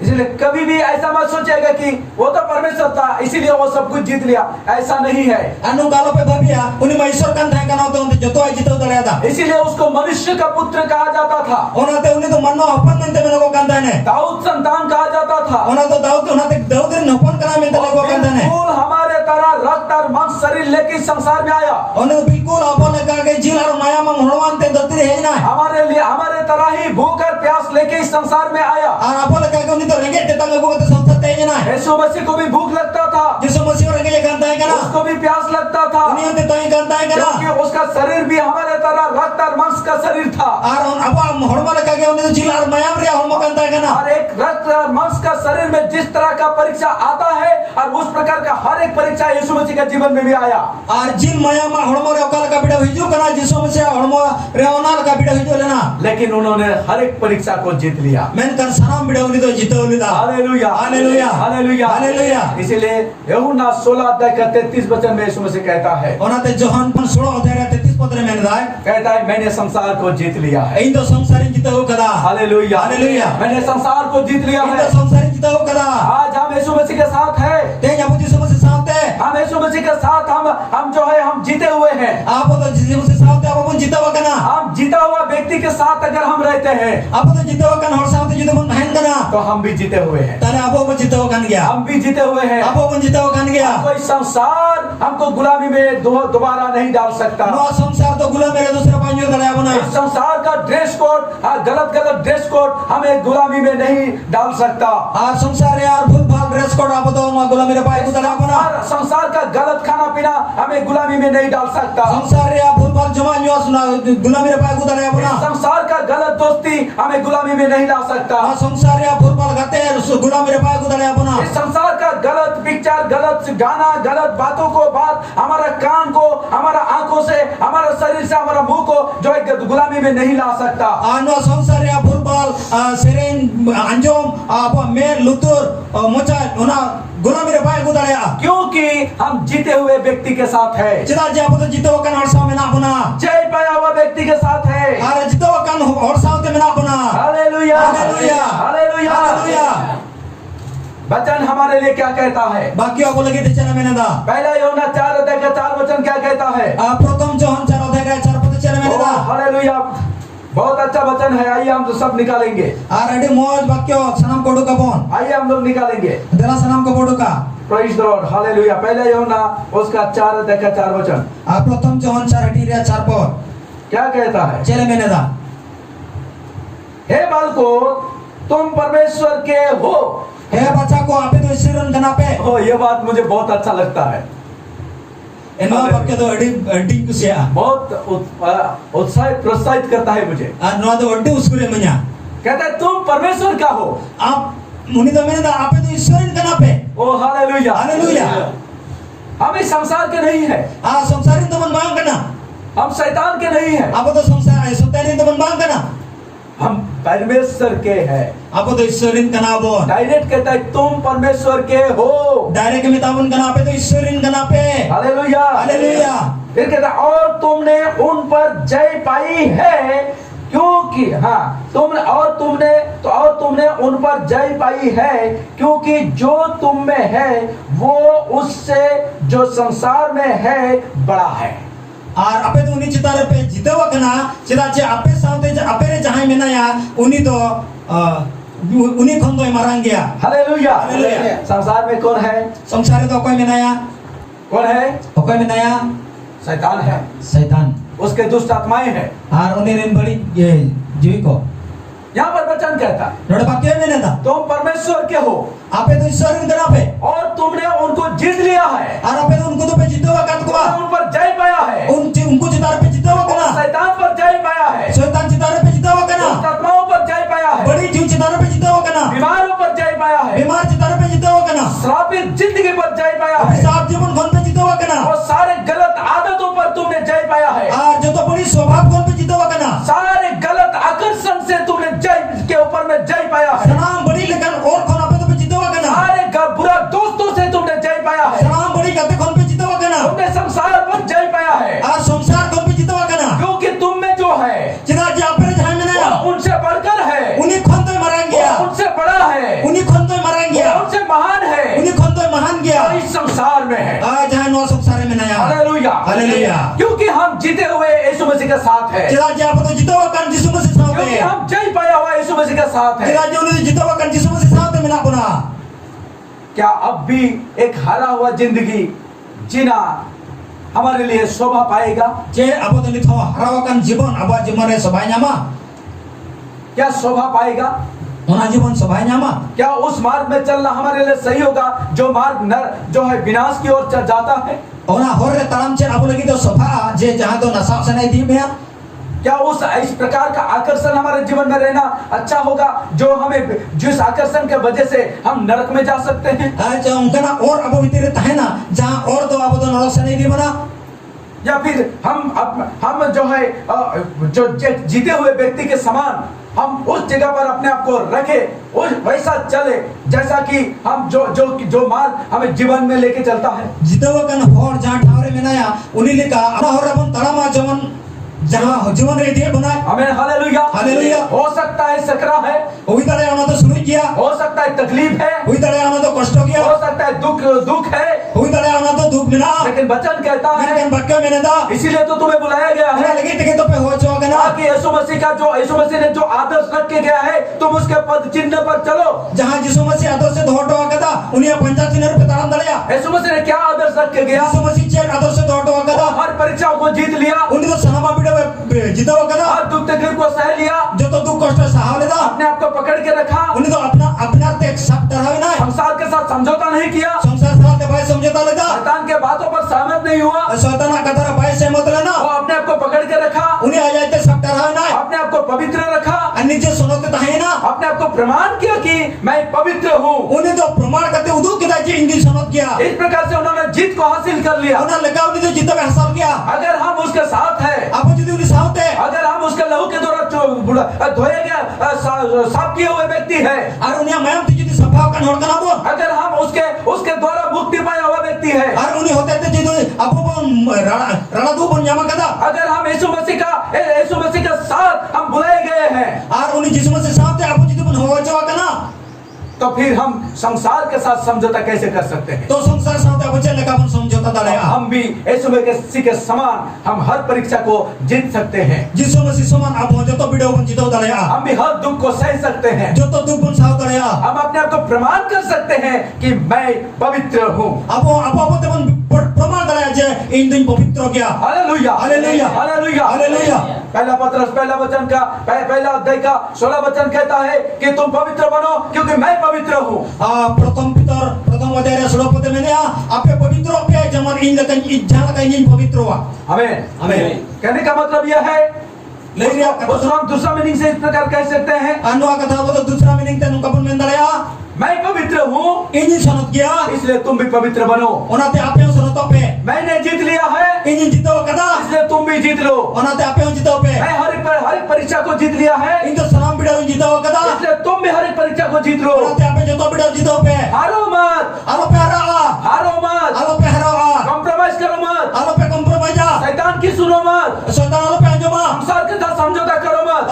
इसलिए कभी भी ऐसा मत सोचेगा कि वो तो परमेश्वर था इसीलिए वो सब कुछ जीत लिया, ऐसा नहीं है। Anu kalau pe bhabia uni ma Ishwar kan thae kana to joto ai jitau daleya da. इसीलिए उसको मनुष्य का पुत्र कहा जाता था, Onate uni do manno apan mente meno ko kan thae. Dawood संतान कहा जाता था। Ona to daud onate daud rin apan kana mente ko kan thae. बिल्कुल हमारे तरह रक्त और मांस शरीर लेके इस संसार में आया, Ona bilkul apan leka ke jil ar maya mang horwan te dati re hai na. हमारे लिए हमारे तरह ही भूख और प्यास लेके इस संसार में आया। Ar apan leka ke uni to renge te tang ko te samsat te na. यीशु मसीह को भी भूख लगता था, Jisu masih orang ke kan thae kana. उसको भी प्यास लगता था, Ini ante toy kan tahe क्योंकि kana. उसका शरीर भी हमारे तरह रक्त और मांस का शरीर था। Aron apa horma leka ge uni jilar mayam ria horma kan tahe kana. और एक रक्त और मांस का शरीर में जिस तरह का परीक्षा आता है, और उस प्रकार का हर एक परीक्षा यीशु मसीह के जीवन में भी आया। Ar jin mayam ma horma ria okal ka bida hiju kana Jisu Masih horma ria onal ka bida hiju lena. लेकिन उन्होंने हर एक परीक्षा को जीत लिया। Men kan sanam bida uni to jita uni da. Hallelujah, hallelujah, hallelujah, hallelujah. इसीलिए यूहन्ना 16 अध्याय का 33 वचन में यीशु मसीह कहता है, Onate Johan pan 16 adhyaya 33 pad re men dai. कहता है मैंने संसार को जीत लिया है। Indo samsarin jita ho kada. Hallelujah, hallelujah. मैंने संसार को जीत लिया Indo है। samsarin jita ho kada. आज हम यीशु मसीह के साथ है, Te jabu Jisu Masih saate. हम यीशु मसीह के साथ हम जो है हम जीते हुए हैं। Apo to Jisu Masih saate apo pun jita wa kana. हम जीता हुआ व्यक्ति के साथ अगर हम रहते हैं, Apo to jita wa kan hor saate jita pun main kana. तो हम भी जीते हुए हैं। Tane apo pun jita wa kan gaya. हम भी जीते हुए हैं। Apo pun jita wa kan gaya. कोई संसार हमको गुलामी में दोबारा नहीं डाल सकता। No samsar to gula mere dusra panjur dale apo na. इस संसार का ड्रेस कोड, गलत गलत ड्रेस कोड हमें गुलामी में नहीं डाल सकता। Ar samsar यार भूल भाल dress code apo to ma gula mere pai ku dale apo na. और संसार का गलत खाना पीना हमें गुलामी में नहीं डाल सकता। Samsar ya भूल भाल जमा nyos na gula mere pai ku dale apo इस na. संसार का गलत दोस्ती हमें गुलामी में नहीं ला सकता। No samsar ya भूल भाल gate gula mere pai ku dale apo na. इस संसार का गलत पिक्चर, गलत गाना, गलत बातों को बात हमारा कान को, हमारा आंखों से, हमारा शरीर से, हमारा मुंह को जो है गुलामी में नहीं ला सकता। No samsar ya भूल भाल sering anjom apa mer lutur mocha ona gula mere pai ku dale a. क्योंकि हम जीते हुए व्यक्ति के साथ है, Cida je apo to jita wa kan hor sa mena apo na. जय पाया हुआ व्यक्ति के साथ है। Ar jita wa kan hor sa te mena apo na. Hallelujah, hallelujah, hallelujah. Hallelujah. वचन हमारे लिए क्या कहता है? Baki aku lagi dicana mena da. पहला यूहन्ना 4 अध्याय का 4 वचन क्या कहता है? Prothom Johan 4 adhyaya 4 pad dicana mena da. Hallelujah, बहुत अच्छा वचन है। आइए हम तो सब निकालेंगे, Ar adi moj bakyo sanam kodu ka bon. आइए हम लोग निकालेंगे। Dela sanam ko bodu ka. Praise the Lord, hallelujah. पहला यूहन्ना उसका 4 अध्याय का 4 वचन Prothom Johan 4 adhyaya 4 pad. क्या कहता है? Cele mena da. हे बालकों, तुम परमेश्वर के हो। He baca ko ape to isiran kanape. ओ, ये बात मुझे बहुत अच्छा लगता है। Eno bakyo to adi kusia. बहुत उत्साहित प्रोत्साहित करता है मुझे। No do adi uskure menya. कहता है तुम परमेश्वर का हो। Ap muni to mena da ape to isiran kanape. ओ हालेलुया, हालेलुया। हम इस संसार के नहीं है, Samsarin to man bang kana. हम शैतान के नहीं है, Apo to samsarin to man bang kana. हम परमेश्वर के हैं। Apo to isiran kana bon. Direct कहता है तुम परमेश्वर के हो। Direct kami tabun kanape to isiran kanape. Hallelujah, Haleluya. फिर कहता है और तुमने उन पर जय पाई है, क्योंकि तुमने उन पर जय पाई है, क्योंकि जो तुम में है वो उससे जो संसार में है बड़ा है। Ar ape to uni citare pe jitawa kana cida je ape saute ape re jahai mena ya uni to uni khondo marang gaya. Hallelujah. Hallelujah. संसार में कौन है? Samsare to koi mena ya? कौन है? Koi mena ya? शैतान है, Satan. उसके दुष्ट आत्माएं हैं। Ar uni rin bali jiwi ko. यहाँ पर वचन कहता है Noda pakyo mena da. तुम परमेश्वर के हो Ape to isarin kanape. और तुमने उनको जीत लिया है, Ar ape to unko to pe jitawa kat ko. उन पर जय पाया है, Unko citare pe jitawa और kana. शैतान पर जय पाया है, Satan citare pe jitawa दुष्ट kana. आत्माओं पर जय पाया है, Badi jiw citare pe jitawa kana. बीमारों पर जय पाया है, Bimar citare pe jitawa kana. श्रापित जिंदगी पर जय पाया है, Abhisap जीवन khon pe jitawa kana. और सारे गलत आदतों पर तुमने जय पाया है, Ar jo to badi swabhav khon pe jitawa kana. सारे गलत आकर्षण से तुमने जय के ऊपर में जय पाया है, Sanam badi lekan or khon ape to pe jitawa kana. सारे बुरा दोस्तों से तुमने जय पाया है, Sanam badi kate khon pe jitawa kana. तुमने संसार पर जय पाया है, Ar samsar khon pe jitawa kana. क्योंकि तुम में जो है Cida je ape re jahai mena ya. वो उनसे बढ़कर है, Uni khon to marang वो gaya. उनसे बड़ा है, Uni khon to marang वो gaya. उनसे महान है, Uni khon to mahan वो gaya. इस संसार में है। Jahan no samsare mena ya. Hallelujah, hallelujah. क्योंकि हम जीते हुए यीशु मसीह के साथ है, Cida je ape to jitawa kan Jisu Masih क्योंकि saute. हम जय पाया हुआ यीशु मसीह के साथ है। Cida je uni jitawa kan Jisu Masih saute mena puna. क्या अब भी एक हारा हुआ जिंदगी जीना हमारे लिए शोभा पाएगा? Je apo to nitho harawakan jibon abo jimone sobai nyama. क्या शोभा पाएगा? Ona जीवन सभाय न्यामा क्या उस मार्ग में चलना हमारे लिए सही होगा जो मार्ग जो है विनाश की ओर जाता है? Ona horre talam chen abu lagi to सभा जे जहाँ तो नशा से नहीं दी में क्या उस इस प्रकार का आकर्षण हमारे जीवन में रहना अच्छा होगा जो हमें जिस आकर्षण के वजह से हम नरक में जा सकते हैं? जो उनका ना और अब भीतर है ना जहाँ और तो अब तो नरक से नहीं दी बना या फिर हम जो है जो जीते हुए व्यक्ति के समान हम उस जगह पर अपने आप को रखे उस वैसा चले जैसा कि हम जो मार्ग हमें जीवन में लेके चलता है। जीते हुए कन और जहाँ ठावरे में नया उन्हीं लिखा अपना और अपन तड़ामा जवन जहाँ जीवन रे दिए बनाए आमीन हालेलुया हालेलुया हो सकता है सकरा है वही तरह आना तो सुनी किया हो सकता है तकलीफ है वही तरह आना तो कष्ट किया हो सकता है दुख है वही तरह आना तो दुख मिला लेकिन वचन कहता है लेकिन बक्का मैंने दा इसीलिए तो तुम्हें बुलाया गया है लगी टिके तो पे हो चुका ना कि यीशु मसीह ने जो आदर्श रख के गया है तुम उसके पद चिन्ह पर चलो। जहाँ यीशु मसीह आदर्श से धोटो आकदा उन्हें 50 चिन्ह पे तारम दलिया यीशु मसीह ने क्या आदर्श रख के गया? यीशु मसीह चेक आदर्श से धोटो आकदा हर परीक्षाओं को जीत लिया उन्हें तो सनामा बिड़े जीता आकदा हर दुख तकलीफ को सह लिया जो तो दुख कष्ट सहाले दा अपने आप को पकड़ के रखा उन्हें तो अपना तेज सब डरावे ना संसार के साथ समझौता नहीं किया संसार साथ भाई समझौता लेदा शैतान के बातों पर सहमत नहीं हुआ शैतान का तरह भाई से मत लेना वो अपने आप को पकड़ के रखा उन्हें आ जाते सब डरावे ना अपने आप को पवित्र रखा नीचे सुनोते तो है ना अपने आप को प्रमाण किया कि मैं पवित्र हूँ। उन्हें तो प्रमाण करते उदू के दाची इंगिल सुनत किया इस प्रकार से उन्होंने जीत को हासिल कर लिया। उन्हें लगा उन्हें तो जीत में हासिल किया। अगर हम उसके साथ है आप जो उन्हें साथ है अगर हम उसके लहू के द्वारा धोए गए साफ किए हुए व्यक्ति है और उन्हें मैम तुझे तो सफा का नोट करना बोल अगर हम उसके द्वारा मुक्ति पाया हुआ व्यक्ति है और उन्हें होते थे जिन्होंने आपको राणा दो बन जामा कदा अगर हम यीशु मसीह के साथ हम बुलाए गए हैं और उन्हें जिस मसीह साथ है आपको जितने बन हो जावा करना तो फिर हम संसार के साथ समझौता कैसे कर सकते हैं? तो संसार साथ आपको चलने का अपन समझौता डालेगा। हम भी यीशु मसीह के समान हम हर परीक्षा को जीत सकते हैं। जिस मसीह समान आप हो जो तो वीडियो बन जीतो डालेगा। हम भी हर दुख को सह सकते हैं जो तो दुख बन साथ डालेगा। हम अपने आप को प्रमाण कर सकते हैं कि मैं पवित्र हूँ। आप प्रमाण डालेगा जे इन दिन पवित्र हो गया। Hallelujah hallelujah hallelujah hallelujah. पहला पत्रस पहला वचन का पहला अध्याय का 16 वचन कहता है कि तुम पवित्र बनो क्योंकि मैं पवित्र हूँ। प्रथम अध्याय 16 पद में ना आपे पवित्र हो गया जमान इन लकन इज्जात का इन पवित्र हुआ। आमीन आमीन। कहने का मतलब यह है लेकिन आप दूसरा मीनिंग से इस प्रकार कह सकते हैं अनुवा कथा वो तो दूसरा मीनिंग तनु कबन में दलया मैं पवित्र हूँ इन सनत किया इसलिए तुम भी पवित्र बनो। ओनाते आपे सनत पे मैंने जीत लिया है इन जीतो कदा इसलिए तुम भी जीत लो। ओनाते आपे जीतो पे मैं हर एक परीक्षा को जीत लिया है इन तो सलाम बिड़ा जीतो कदा इसलिए तुम भी हर एक परीक्षा को जीत लो। ओनाते आपे जो तो बिड़ा जीतो पे हारो मत आलो पे हरा कॉम्प्रोमाइज करो मत आलो पे कॉम्प्रोमाइज शैतान की सुनो मत शैतान आलो पे अंजमा संसार के साथ समझौता करो मत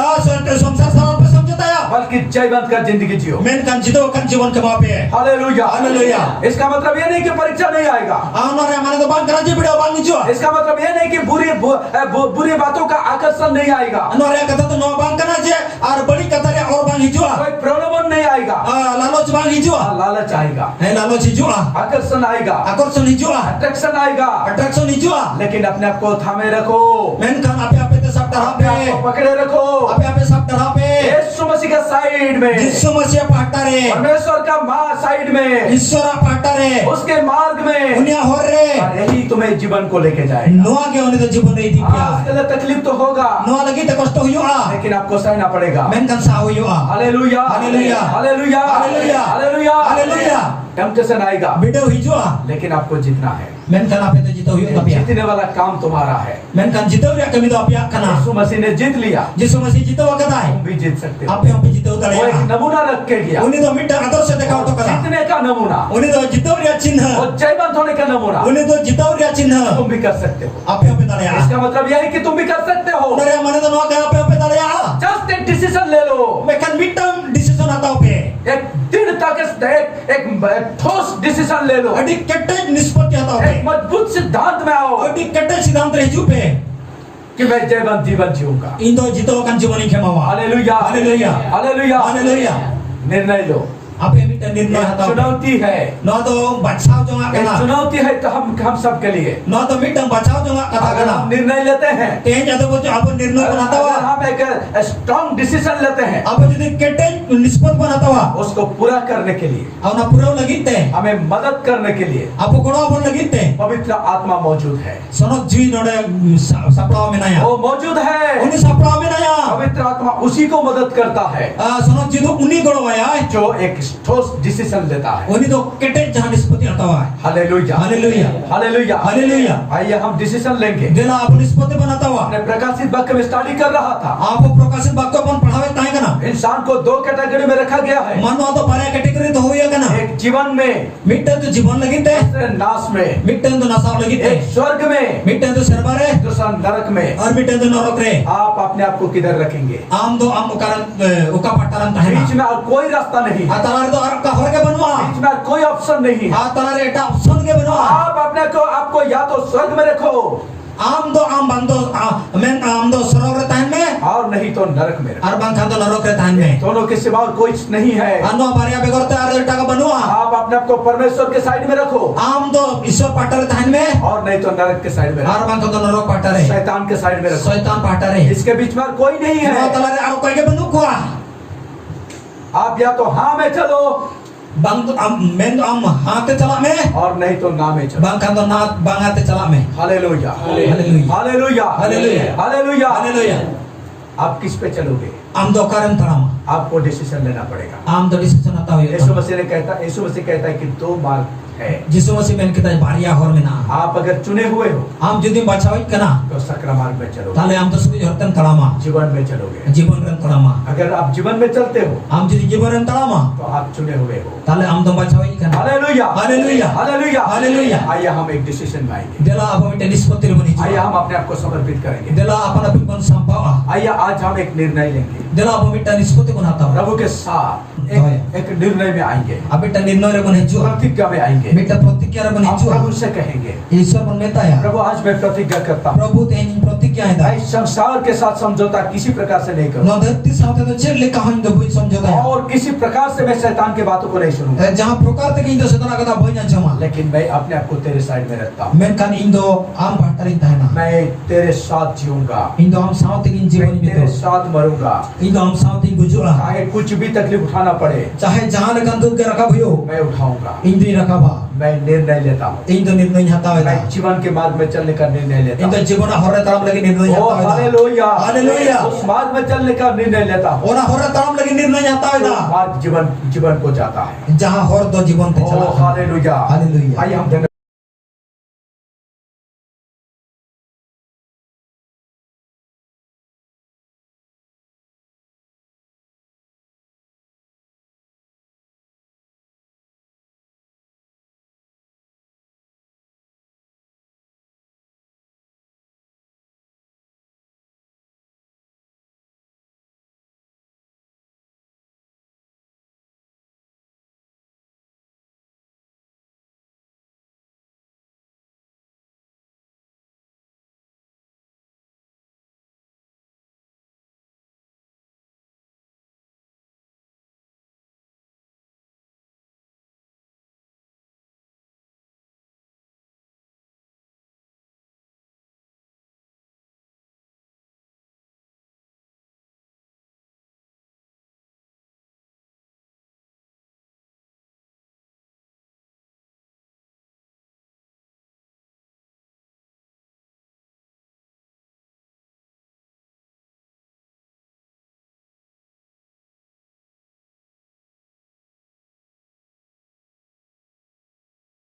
संसार सारा पे समझौता या बल्कि जयवंत कर जिंदगी जियो। मेन कान जीतो कान जीवन के मापे हालेलुया हालेलुया। इसका मतलब ये नहीं कि परीक्षा नहीं आएगा। आनोरे माने तो बांग करा जी बिड़ा बांग जो इसका मतलब ये नहीं कि बुरी बातों का आकर्षण नहीं आएगा। आनोरे कथा तो नो बांग करा जे और बड़ी कथा रे और बांग हिजुआ कोई प्रलोभन नहीं आएगा। लालच बांग हिजुआ लालच आएगा है लालच हिजुआ आकर्षण आएगा आकर्षण हिजुआ अट्रैक्शन आएगा अट्रैक्शन हिजुआ लेकिन अपने आप को थामे रखो। मेन कान आपे ते सब तरह पे पकड़े रखो आपे सब तरह पे यीशु मसीह का साइड में यीशु मसीह पाटा रे परमेश्वर का साइड में ईश्वर पाटा रे उसके मार्ग में उन्हें हो रे और यही तुम्हें जीवन को लेके जाएगा। नोआ के उन्हें तो जीवन नहीं दी क्या उसके लिए तकलीफ तो होगा नोआ लगी तो कष्ट हुआ लेकिन आपको सहना पड़ेगा। मेन कान सा हुआ hallelujah hallelujah hallelujah hallelujah hallelujah hallelujah. Temptation आएगा बिडो हिजुआ लेकिन आपको जीतना है। मेन कान आपे तो जीतो हुआ तपिया जीतने वाला काम तुम्हारा है। मेन कान जीतो रे कमी तो अपिया कना यीशु मसीह ने जीत लिया यीशु मसीह जीतो वकदा है तुम भी जीत सकते हो। आपे जीतो वो दले एक नमूना रख के गया उन्हें तो मिटा आदर्श दिखाओ तो करा जीतने का नमूना उन्हें तो जीतो रे चिन्ह और जयवंत होने का नमूना उन्हें तो जीतो रे चिन्ह तुम भी कर सकते हो। आपे दले इसका मतलब यह है कि तुम भी कर सकते हो। मेरे मने तो नो का आपे दले जस्ट एक डिसीजन ले लो। मैं कैन मिड टर्म डिसीजन आता पे एक दृढ़ता के एक ठोस डिसीजन ले लो। अडी कट्टे निष्पत्ति आता पे एक मजबूत सिद्धांत में आओ अडी कट्टे सिद्धांत रे जू पे कि मैं जयवंत जीवन जीऊंगा। इन तो जीतो कान जीवन के मावा हालेलुया हालेलुया हालेलुया हालेलुया। निर्णय लो Apa mita nirnoy ये hataw. चुनौती है, No to bacaw jo nga ये kana. चुनौती है तो हम सब के लिए। No to mitang bacaw jo nga kata अगर हम kana. निर्णय लेते हैं, Teh jatuh bojo apa nirnoy pun अगर hatawa. हम एक स्ट्रॉन्ग डिसीजन लेते हैं Apa jadi ketej nisbat pun hatawa. उसको पूरा करने के लिए, Aw na puraw lagi teh. हमें मदद करने के लिए Apa kono pun lagi teh. पवित्र आत्मा मौजूद है। Sonok jui node sapraw menaya. वो मौजूद है, Uni sapraw menaya. पवित्र आत्मा उसी को मदद करता है Sonok jui tu uni golo waya. जो एक ठोस डिसीजन लेता है। Uni tu ketej jahan nispati hatawa. Hallelujah, hallelujah. Hallelujah, Haleluya. आइए हम डिसीजन लेंगे। Dela apa nispati pun hatawa. अपने प्रकाशित वाक्य में स्टडी कर रहा था, Apa prokasi bakko pun padawe tayo kana. इंसान को दो कैटेगरी में रखा गया है, Manu ato paraya kategori to hoya kana. एक जीवन में, Mittan tu jibon lagi teh. दूसरे नाश में, Mittan tu nasaw lagi एक teh. स्वर्ग में, Mittan tu serbare. दूसरा नरक में। Or mittan tu norok re. आप अपने आप को किधर रखेंगे? Am do am ukaran uka pataran tahena. बीच में और कोई रास्ता नहीं, Atalar do arab ka horge banua. बीच में और कोई ऑप्शन नहीं है। Atalar eta option ke banua. आप अपने को आपको या तो स्वर्ग में रखो Am do am bando men am do sorok re tahen me. और नहीं तो नरक में रखो। Ar bang khan do norok re tahen me. दोनों के सिवा और कोई नहीं है। Anu paraya begor te ar eta ka banua. आप अपने आप को परमेश्वर के साइड में रखो Am do isor patar tahen me. और नहीं तो नरक के साइड में रखो, Ar bang khan do norok patare. शैतान के साइड में रखो। Soitan patare. इसके बीच में और कोई नहीं है। No talare ar ko ke banu kuah. आप या तो हाँ में चलो Bang tu am men tu am hate chalak me. और नहीं तो ना में चलो। Bang khan do na bang hate chalak me. Hallelujah, Haleluya. Hallelujah, hallelujah. Hallelujah. Haleluya. आप किस पे चलोगे? Am do karam tarama. आपको डिसीजन लेना पड़ेगा। Am do decision atau Yeshu yo. मसीह ने कहता, यीशु मसीह कहता है कि दो मार्ग है। Jisu masih men kita baria hor mena. आप अगर चुने हुए हो Am judi bachawit kana. तो सकरा मार्ग में चलोगे, Tale am to suri hortan tarama. जीवन में चलोगे। Jibon ran tarama. अगर आप जीवन में चलते हो Am judi jibon ran tarama. तो आप चुने हुए हो। Tale am to bachawit kana. Hallelujah, hallelujah. Hallelujah, hallelujah. आइए हम एक डिसीजन में आएंगे। Dela apa minta nispati rumani आइए jiwa. हम अपने आप को समर्पित करेंगे। Dela apa na pun sampawa. आइए आज हम एक निर्णय लेंगे, Dela apa minta nispati pun hatawa. प्रभु के साथ एक निर्णय में आएंगे, Abita nirnoy re pun hijua. प्रतिज्ञा में आएंगे। Minta protikya re pun हम hijua. प्रभु से कहेंगे, Isor pun meta ya. प्रभु आज मैं प्रतिज्ञा करता हूँ, Prabhu te ini protikya मैं ida. इस संसार के साथ समझौता किसी प्रकार से नहीं करूँ No dharti saute to cher lekha hoin do bui samjhota ya. और किसी प्रकार से मैं शैतान की बातों को नहीं सुनूंगा, Jahan prokar te indo setana kata boi nya jama. लेकिन मैं अपने आप को तेरे साइड में रखता हूँ। Men kan indo am batarin tahena. मैं तेरे साथ जीऊंगा, Indo am saute in मैं जीवन तेरे bito. साथ मरूंगा, Indo am saute in gujula. चाहे कुछ भी तकलीफ उठाना पड़े Chahe jahan lekan dud ke rakha bhiyo. मैं उठाऊंगा। Indo i rakha ba. मैं निर्णय लेता हूँ, Indo nirnoy hatawa मैं ida. जीवन के मार्ग में चलने का निर्णय लेता Indo हूँ। jibona horre taram lagi nirnoy ओ hatawa ida. Hallelujah, hallelujah. उस मार्ग में चलने का निर्णय लेता हूँ। Ona horre taram lagi nirnoy hatawa वो ida. मार्ग जीवन को जाता है। Jahan hor do jibon te ओ chala. Hallelujah, hallelujah. आइए हम